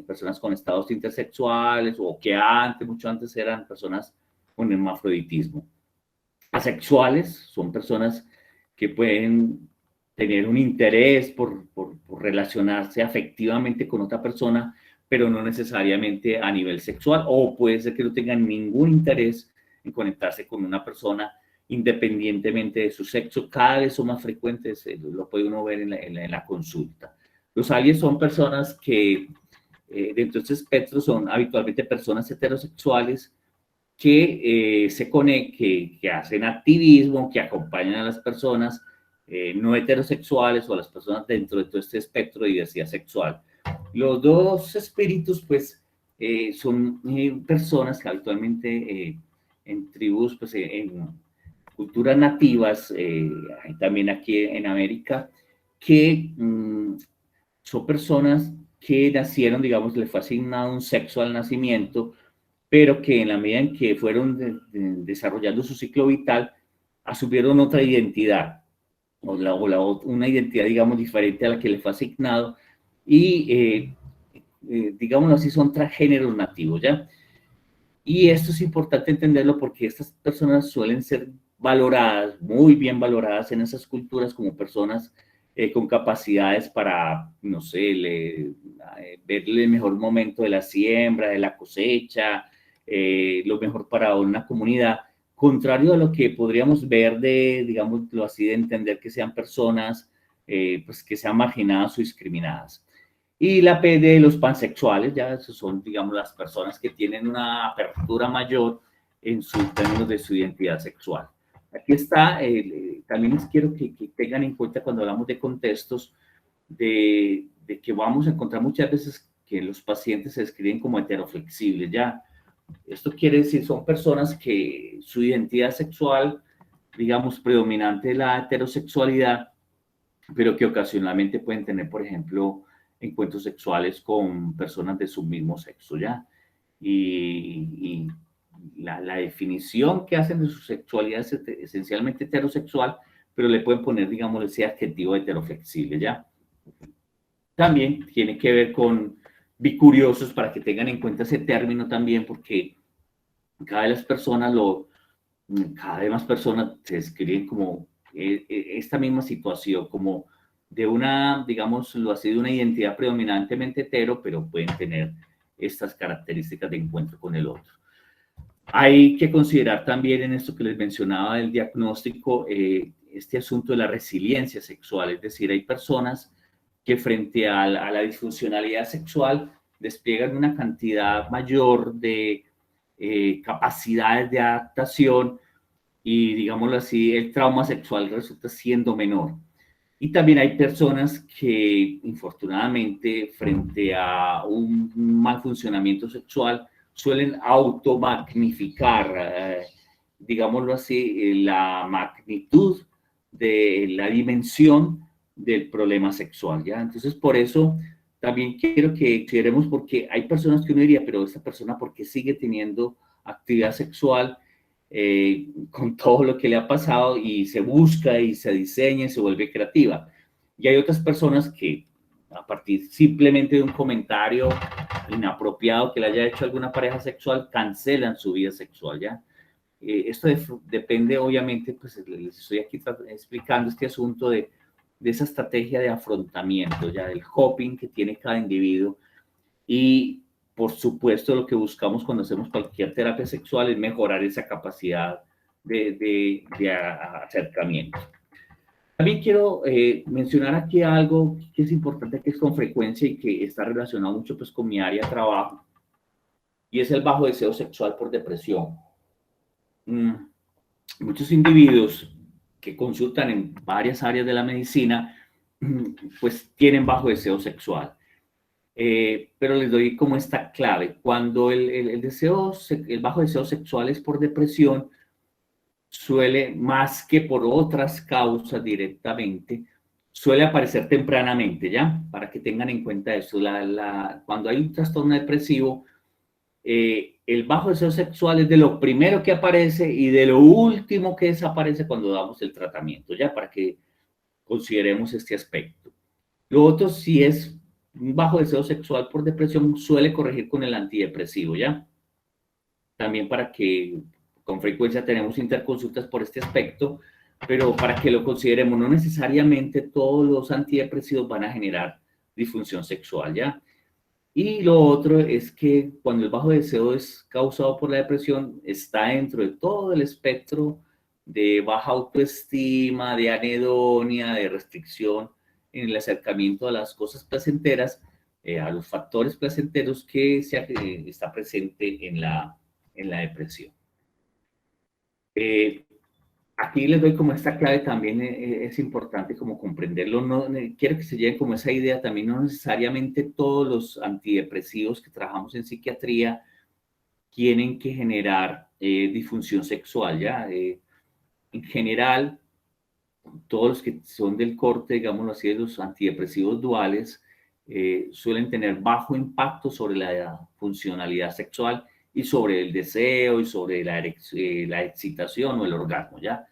personas con estados intersexuales, o que antes, mucho antes, eran personas con hermafroditismo. Asexuales son personas que pueden tener un interés por relacionarse afectivamente con otra persona, pero no necesariamente a nivel sexual, o puede ser que no tengan ningún interés en conectarse con una persona independientemente de su sexo. Cada vez son más frecuentes, lo puede uno ver en la consulta. Los aliens son personas que dentro de este espectro son habitualmente personas heterosexuales que se conectan, que hacen activismo, que acompañan a las personas no heterosexuales o a las personas dentro de todo este espectro de diversidad sexual. Los dos espíritus, pues, son personas que habitualmente en tribus, pues, en culturas nativas, también aquí en América, que son personas que nacieron, digamos, le fue asignado un sexo al nacimiento, pero que en la medida en que fueron desarrollando su ciclo vital, asumieron otra identidad, una identidad, digamos, diferente a la que le fue asignado, y, digámoslo así, son transgéneros nativos, ¿ya? Y esto es importante entenderlo porque estas personas suelen ser valoradas, muy bien valoradas en esas culturas como personas con capacidades para, no sé, verle el mejor momento de la siembra, de la cosecha, lo mejor para una comunidad, contrario a lo que podríamos ver de, digámoslo así, de entender que sean personas pues que sean marginadas o discriminadas. Y la P de los pansexuales, ya esos son, digamos, las personas que tienen una apertura mayor en sus términos de su identidad sexual. Aquí está, también les quiero que tengan en cuenta cuando hablamos de contextos, de que vamos a encontrar muchas veces que los pacientes se describen como heteroflexibles, ya. Esto quiere decir, son personas que su identidad sexual, digamos, predominante es la heterosexualidad, pero que ocasionalmente pueden tener, por ejemplo, encuentros sexuales con personas de su mismo sexo, ¿ya? Y la definición que hacen de su sexualidad es esencialmente heterosexual, pero le pueden poner, digamos, ese adjetivo heteroflexible, ¿ya? También tiene que ver con bicuriosos, para que tengan en cuenta ese término también, porque cada vez las personas cada vez más personas se describen como esta misma situación, como de una, digámoslo así, de una identidad predominantemente hetero, pero pueden tener estas características de encuentro con el otro. Hay que considerar también en esto que les mencionaba del diagnóstico, este asunto de la resiliencia sexual, es decir, hay personas que frente a la disfuncionalidad sexual despliegan una cantidad mayor de capacidades de adaptación, y, digámoslo así, el trauma sexual resulta siendo menor. Y también hay personas que, infortunadamente, frente a un mal funcionamiento sexual, suelen automagnificar, digámoslo así, la magnitud de la dimensión del problema sexual, ¿ya? Entonces, por eso también quiero que consideremos, porque hay personas que uno diría, pero esta persona, ¿por qué sigue teniendo actividad sexual con todo lo que le ha pasado? Y se busca y se diseña y se vuelve creativa. Y hay otras personas que, a partir simplemente de un comentario inapropiado que le haya hecho alguna pareja sexual, cancelan su vida sexual, ¿ya? Esto depende, obviamente, pues les estoy aquí explicando este asunto de esa estrategia de afrontamiento, ya del coping que tiene cada individuo. Y, por supuesto, lo que buscamos cuando hacemos cualquier terapia sexual es mejorar esa capacidad de acercamiento. También quiero mencionar aquí algo que es importante, que es con frecuencia y que está relacionado mucho pues con mi área de trabajo, y es el bajo deseo sexual por depresión. Muchos individuos que consultan en varias áreas de la medicina, pues tienen bajo deseo sexual. Pero les doy como esta clave. Cuando el bajo deseo sexual es por depresión, suele, más que por otras causas directamente, suele aparecer tempranamente, ¿ya? Para que tengan en cuenta eso. Cuando hay un trastorno depresivo, el bajo deseo sexual es de lo primero que aparece y de lo último que desaparece cuando damos el tratamiento, ¿ya? Para que consideremos este aspecto. Lo otro, si es un bajo deseo sexual por depresión, suele corregir con el antidepresivo, ¿ya? También para que con frecuencia tenemos interconsultas por este aspecto, pero para que lo consideremos, no necesariamente todos los antidepresivos van a generar disfunción sexual, ¿ya? Y lo otro es que cuando el bajo deseo es causado por la depresión, está dentro de todo el espectro de baja autoestima, de anedonia, de restricción en el acercamiento a las cosas placenteras, a los factores placenteros que está presente en la depresión. aquí les doy como esta clave también, es importante como comprenderlo. No, quiero que se lleven como esa idea también, no necesariamente todos los antidepresivos que trabajamos en psiquiatría tienen que generar disfunción sexual, ¿ya? En general, todos los que son del corte, digámoslo así, de los antidepresivos duales, suelen tener bajo impacto sobre la funcionalidad sexual y sobre el deseo y sobre la excitación o el orgasmo, ¿ya?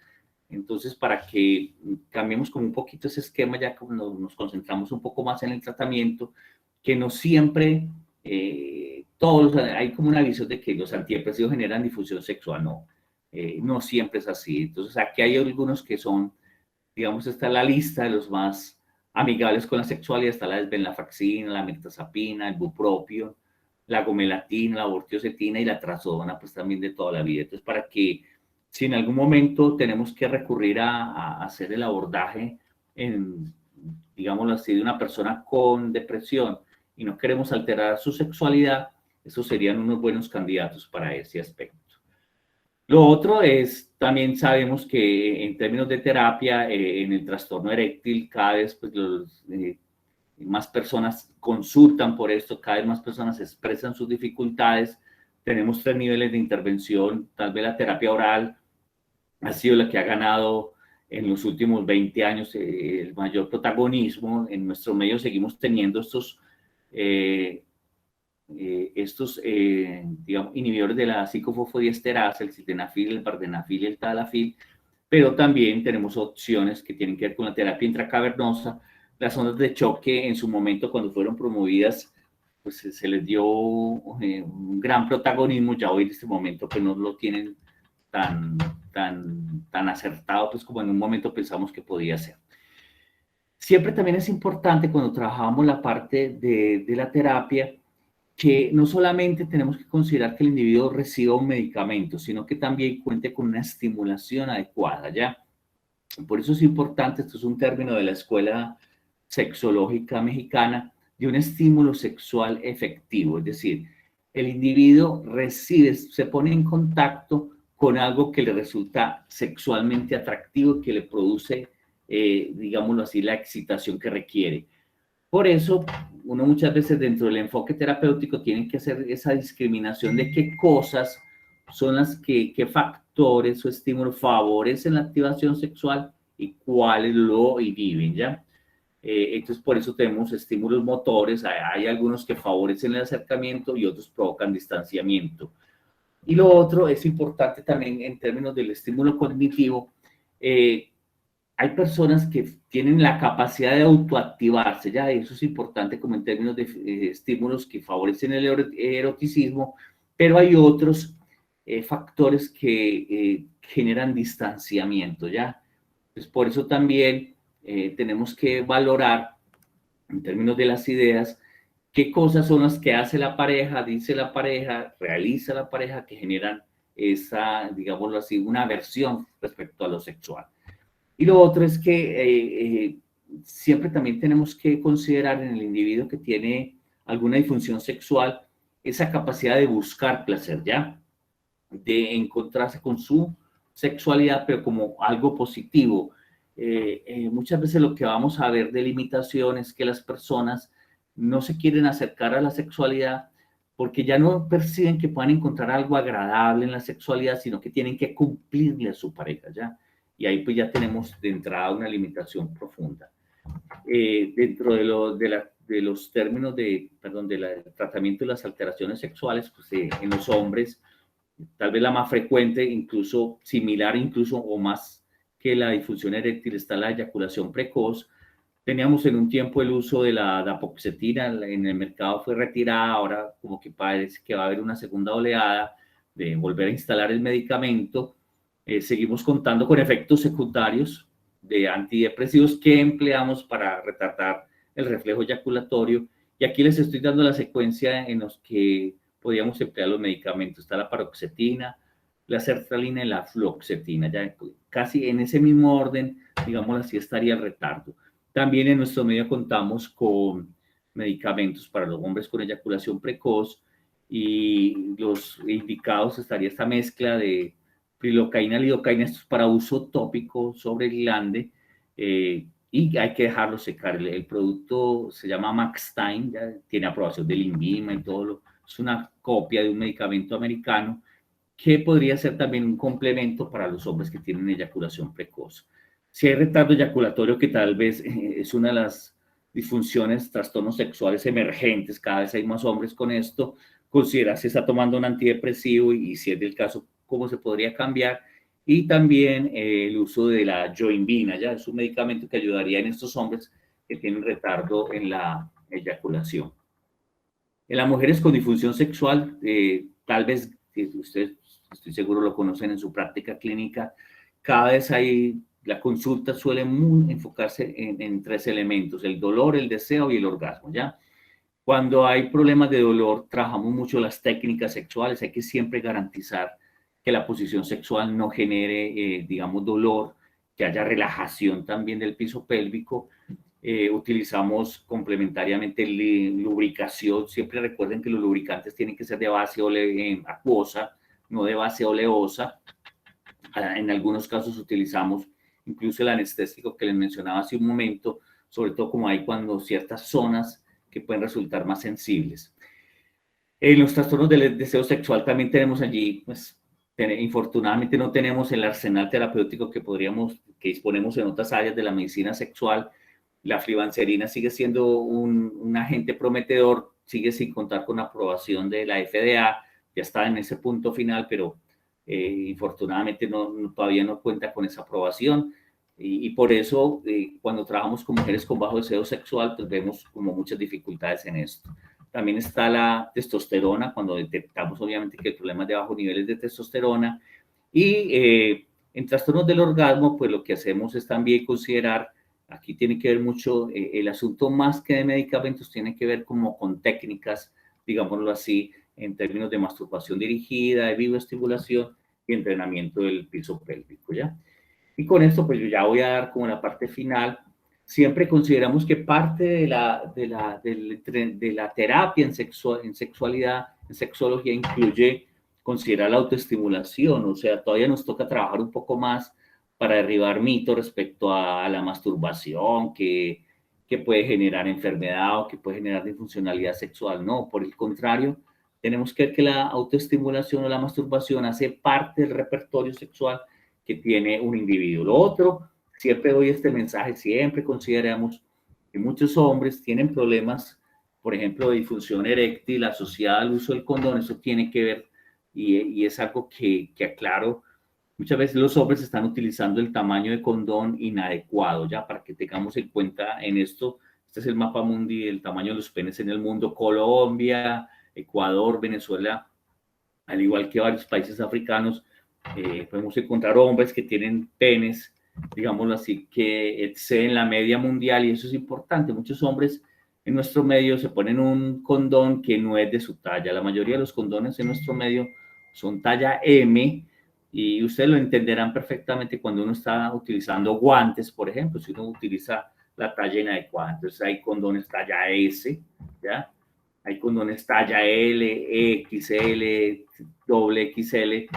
Entonces, para que cambiemos como un poquito ese esquema, ya que nos concentramos un poco más en el tratamiento, que no siempre, hay como una visión de que los antidepresivos generan difusión sexual, no, no siempre es así. Entonces, aquí hay algunos que son, digamos, está la lista de los más amigables con la sexualidad, está la desvenlafaxina, la mirtazapina, el bupropion, la gomelatina, la vortiocetina y la trazodona, pues también de toda la vida. Entonces, para que si en algún momento tenemos que recurrir a hacer el abordaje en, digámoslo así, de una persona con depresión y no queremos alterar su sexualidad, esos serían unos buenos candidatos para ese aspecto. Lo otro es, también sabemos que en términos de terapia, en el trastorno eréctil, cada vez pues, más personas consultan por esto, cada vez más personas expresan sus dificultades. Tenemos 3 niveles de intervención, tal vez la terapia oral ha sido la que ha ganado en los últimos 20 años el mayor protagonismo. En nuestro medio seguimos teniendo digamos, inhibidores de la psicofosfodiesterasa, el sildenafil, el vardenafil y el tadalafil, pero también tenemos opciones que tienen que ver con la terapia intracavernosa. Las ondas de choque en su momento, cuando fueron promovidas, pues se les dio un gran protagonismo. Ya hoy en este momento pues no lo tienen tan acertado pues como en un momento pensamos que podía ser. Siempre también es importante cuando trabajamos la parte de la terapia que no solamente tenemos que considerar que el individuo reciba un medicamento, sino que también cuente con una estimulación adecuada, ¿ya? Por eso es importante, esto es un término de la Escuela Sexológica Mexicana, de un estímulo sexual efectivo, es decir, el individuo recibe, se pone en contacto con algo que le resulta sexualmente atractivo, que le produce, digámoslo así, la excitación que requiere. Por eso, uno muchas veces dentro del enfoque terapéutico tiene que hacer esa discriminación de qué cosas son las qué factores o estímulos favorecen la activación sexual y cuáles lo inhiben, ¿ya? Entonces, por eso tenemos estímulos motores, hay algunos que favorecen el acercamiento y otros provocan distanciamiento. Y lo otro es importante también en términos del estímulo cognitivo, hay personas que tienen la capacidad de autoactivarse, ya eso es importante como en términos de estímulos que favorecen el eroticismo, pero hay otros factores que generan distanciamiento, ya. Pues por eso también tenemos que valorar en términos de las ideas qué cosas son las que hace la pareja, dice la pareja, realiza la pareja que generan esa, digámoslo así, una aversión respecto a lo sexual. Y lo otro es que siempre también tenemos que considerar en el individuo que tiene alguna disfunción sexual esa capacidad de buscar placer, ¿ya? De encontrarse con su sexualidad, pero como algo positivo. Muchas veces lo que vamos a ver de limitación es que las personas no se quieren acercar a la sexualidad porque ya no perciben que puedan encontrar algo agradable en la sexualidad, sino que tienen que cumplirle a su pareja, ¿ya? Y ahí pues ya tenemos de entrada una limitación profunda. Dentro de los términos perdón, del tratamiento de las alteraciones sexuales, pues en los hombres, tal vez la más frecuente, incluso similar, incluso o más que la disfunción eréctil, está la eyaculación precoz. Teníamos en un tiempo el uso de la dapoxetina, en el mercado fue retirada, ahora como que parece que va a haber una segunda oleada de volver a instalar el medicamento. Seguimos contando con efectos secundarios de antidepresivos que empleamos para retardar el reflejo eyaculatorio. Y aquí les estoy dando la secuencia en los que podíamos emplear los medicamentos. Está la paroxetina, la sertralina y la fluoxetina. Ya casi en ese mismo orden, digamos así, estaría el retardo. También en nuestro medio contamos con medicamentos para los hombres con eyaculación precoz y los indicados estaría esta mezcla de Prilocaína, lidocaína, esto es para uso tópico sobre el glande, y hay que dejarlo secar. El producto se llama Maxtime, ya tiene aprobación del INVIMA y todo. Es una copia de un medicamento americano que podría ser también un complemento para los hombres que tienen eyaculación precoz. Si hay retardo eyaculatorio, que tal vez es una de las disfunciones, trastornos sexuales emergentes, cada vez hay más hombres con esto, considera si está tomando un antidepresivo y si es del caso, cómo se podría cambiar. Y también el uso de la joinvina, ya es un medicamento que ayudaría en estos hombres que tienen retardo en la eyaculación. En las mujeres con disfunción sexual, tal vez ustedes, estoy seguro, lo conocen en su práctica clínica, cada vez hay, la consulta suele enfocarse en tres elementos: el dolor, el deseo y el orgasmo, ¿ya? Cuando hay problemas de dolor, trabajamos mucho las técnicas sexuales. Hay que siempre garantizar que la posición sexual no genere, digamos, dolor, que haya relajación también del piso pélvico. Utilizamos complementariamente lubricación. Siempre recuerden que los lubricantes tienen que ser de base acuosa, no de base oleosa. En algunos casos utilizamos incluso el anestésico que les mencionaba hace un momento, sobre todo como hay cuando ciertas zonas que pueden resultar más sensibles. En los trastornos del deseo sexual también tenemos allí, pues, infortunadamente no tenemos el arsenal terapéutico que disponemos en otras áreas de la medicina sexual. La flibanserina sigue siendo un agente prometedor, sigue sin contar con aprobación de la FDA, ya está en ese punto final, pero infortunadamente todavía no cuenta con esa aprobación. Y por eso, cuando trabajamos con mujeres con bajo deseo sexual, pues vemos como muchas dificultades en esto. También está la testosterona, cuando detectamos obviamente que el problema es de bajos niveles de testosterona. Y en trastornos del orgasmo, pues lo que hacemos es también considerar, aquí tiene que ver mucho, el asunto más que de medicamentos, tiene que ver como con técnicas, digámoslo así, en términos de masturbación dirigida, de bioestimulación y entrenamiento del piso pélvico, ¿ya? Y con esto, pues yo ya voy a dar como la parte final. Siempre consideramos que parte de la terapia en sexualidad, en sexología, incluye considerar la autoestimulación. O sea, todavía nos toca trabajar un poco más para derribar mitos respecto a la masturbación, que puede generar enfermedad o que puede generar disfuncionalidad sexual. No, por el contrario, tenemos que ver que la autoestimulación o la masturbación hace parte del repertorio sexual que tiene un individuo. Lo otro, siempre doy este mensaje, siempre consideramos que muchos hombres tienen problemas, por ejemplo, de disfunción eréctil asociada al uso del condón. Eso tiene que ver, y es algo que aclaro. Muchas veces los hombres están utilizando el tamaño de condón inadecuado, ya, para que tengamos en cuenta en esto. Este es el mapa mundi del tamaño de los penes en el mundo. Colombia, Ecuador, Venezuela, al igual que varios países africanos, podemos encontrar hombres que tienen penes, digámoslo así, que exceden la media mundial, y eso es importante. Muchos hombres en nuestro medio se ponen un condón que no es de su talla. La mayoría de los condones en nuestro medio son talla M, y ustedes lo entenderán perfectamente cuando uno está utilizando guantes, por ejemplo, si uno utiliza la talla inadecuada. Entonces hay condones talla S, ¿ya? Hay condones talla L, XL, doble XL.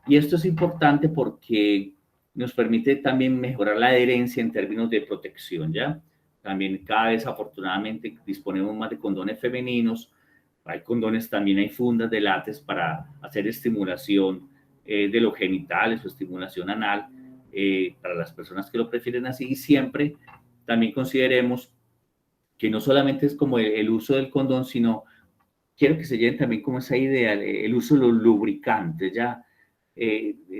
Y esto es importante porque nos permite también mejorar la adherencia en términos de protección, ¿ya? También cada vez, afortunadamente, disponemos más de condones femeninos. Hay condones, también hay fundas de látex para hacer estimulación de los genitales o estimulación anal, para las personas que lo prefieren así. Y siempre también consideremos que no solamente es como el uso del condón, sino quiero que se lleven también como esa idea, el uso de los lubricantes, ya.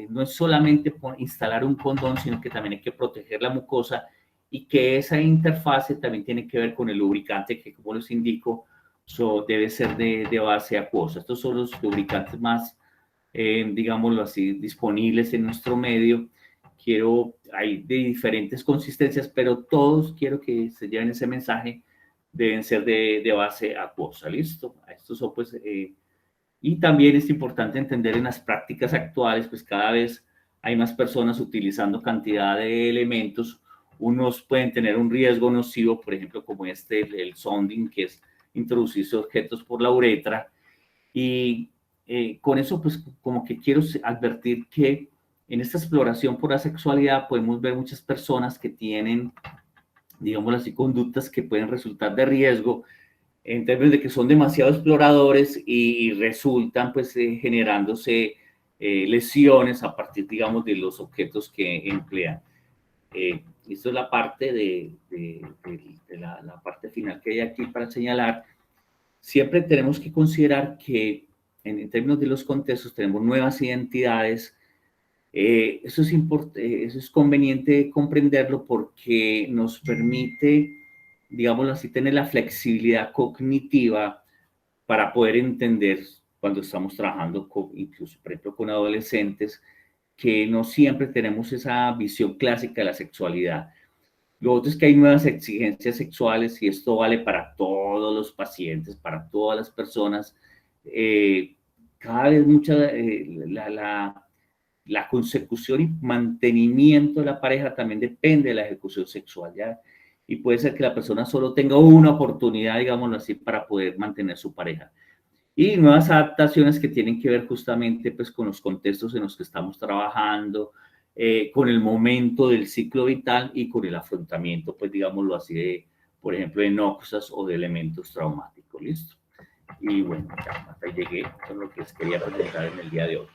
No es solamente instalar un condón, sino que también hay que proteger la mucosa, y que esa interfase también tiene que ver con el lubricante, que, como les indico, debe ser de base acuosa. Estos son los lubricantes más, digámoslo así, disponibles en nuestro medio. Hay de diferentes consistencias, pero todos, quiero que se lleven ese mensaje, deben ser de base acuosa. ¿Listo? Estos son, pues, y también es importante entender en las prácticas actuales, pues cada vez hay más personas utilizando cantidad de elementos. Unos pueden tener un riesgo nocivo, por ejemplo, como el sounding, que es introducirse objetos por la uretra. Y con eso, pues, como que quiero advertir que En esta exploración por la sexualidad podemos ver muchas personas que tienen, digamos así, conductas que pueden resultar de riesgo en términos de que son demasiado exploradores y resultan pues generándose lesiones a partir, digamos, de los objetos que emplean. Esto es la parte la parte final que hay aquí para señalar. Siempre tenemos que considerar que en términos de los contextos tenemos nuevas identidades. Eso es conveniente comprenderlo porque nos permite, digámoslo así, tener la flexibilidad cognitiva para poder entender cuando estamos trabajando incluso, por ejemplo, con adolescentes, que no siempre tenemos esa visión clásica de la sexualidad. Lo otro es que hay nuevas exigencias sexuales y esto vale para todos los pacientes, para todas las personas. Cada vez la consecución y mantenimiento de la pareja también depende de la ejecución sexual, ¿ya? Y puede ser que la persona solo tenga una oportunidad, digámoslo así, para poder mantener su pareja. Y nuevas adaptaciones que tienen que ver justamente pues, con los contextos en los que estamos trabajando, con el momento del ciclo vital y con el afrontamiento, pues digámoslo así, por ejemplo, de noxas o de elementos traumáticos. ¿Listo? Y bueno, ya hasta ahí llegué con lo que les quería presentar en el día de hoy.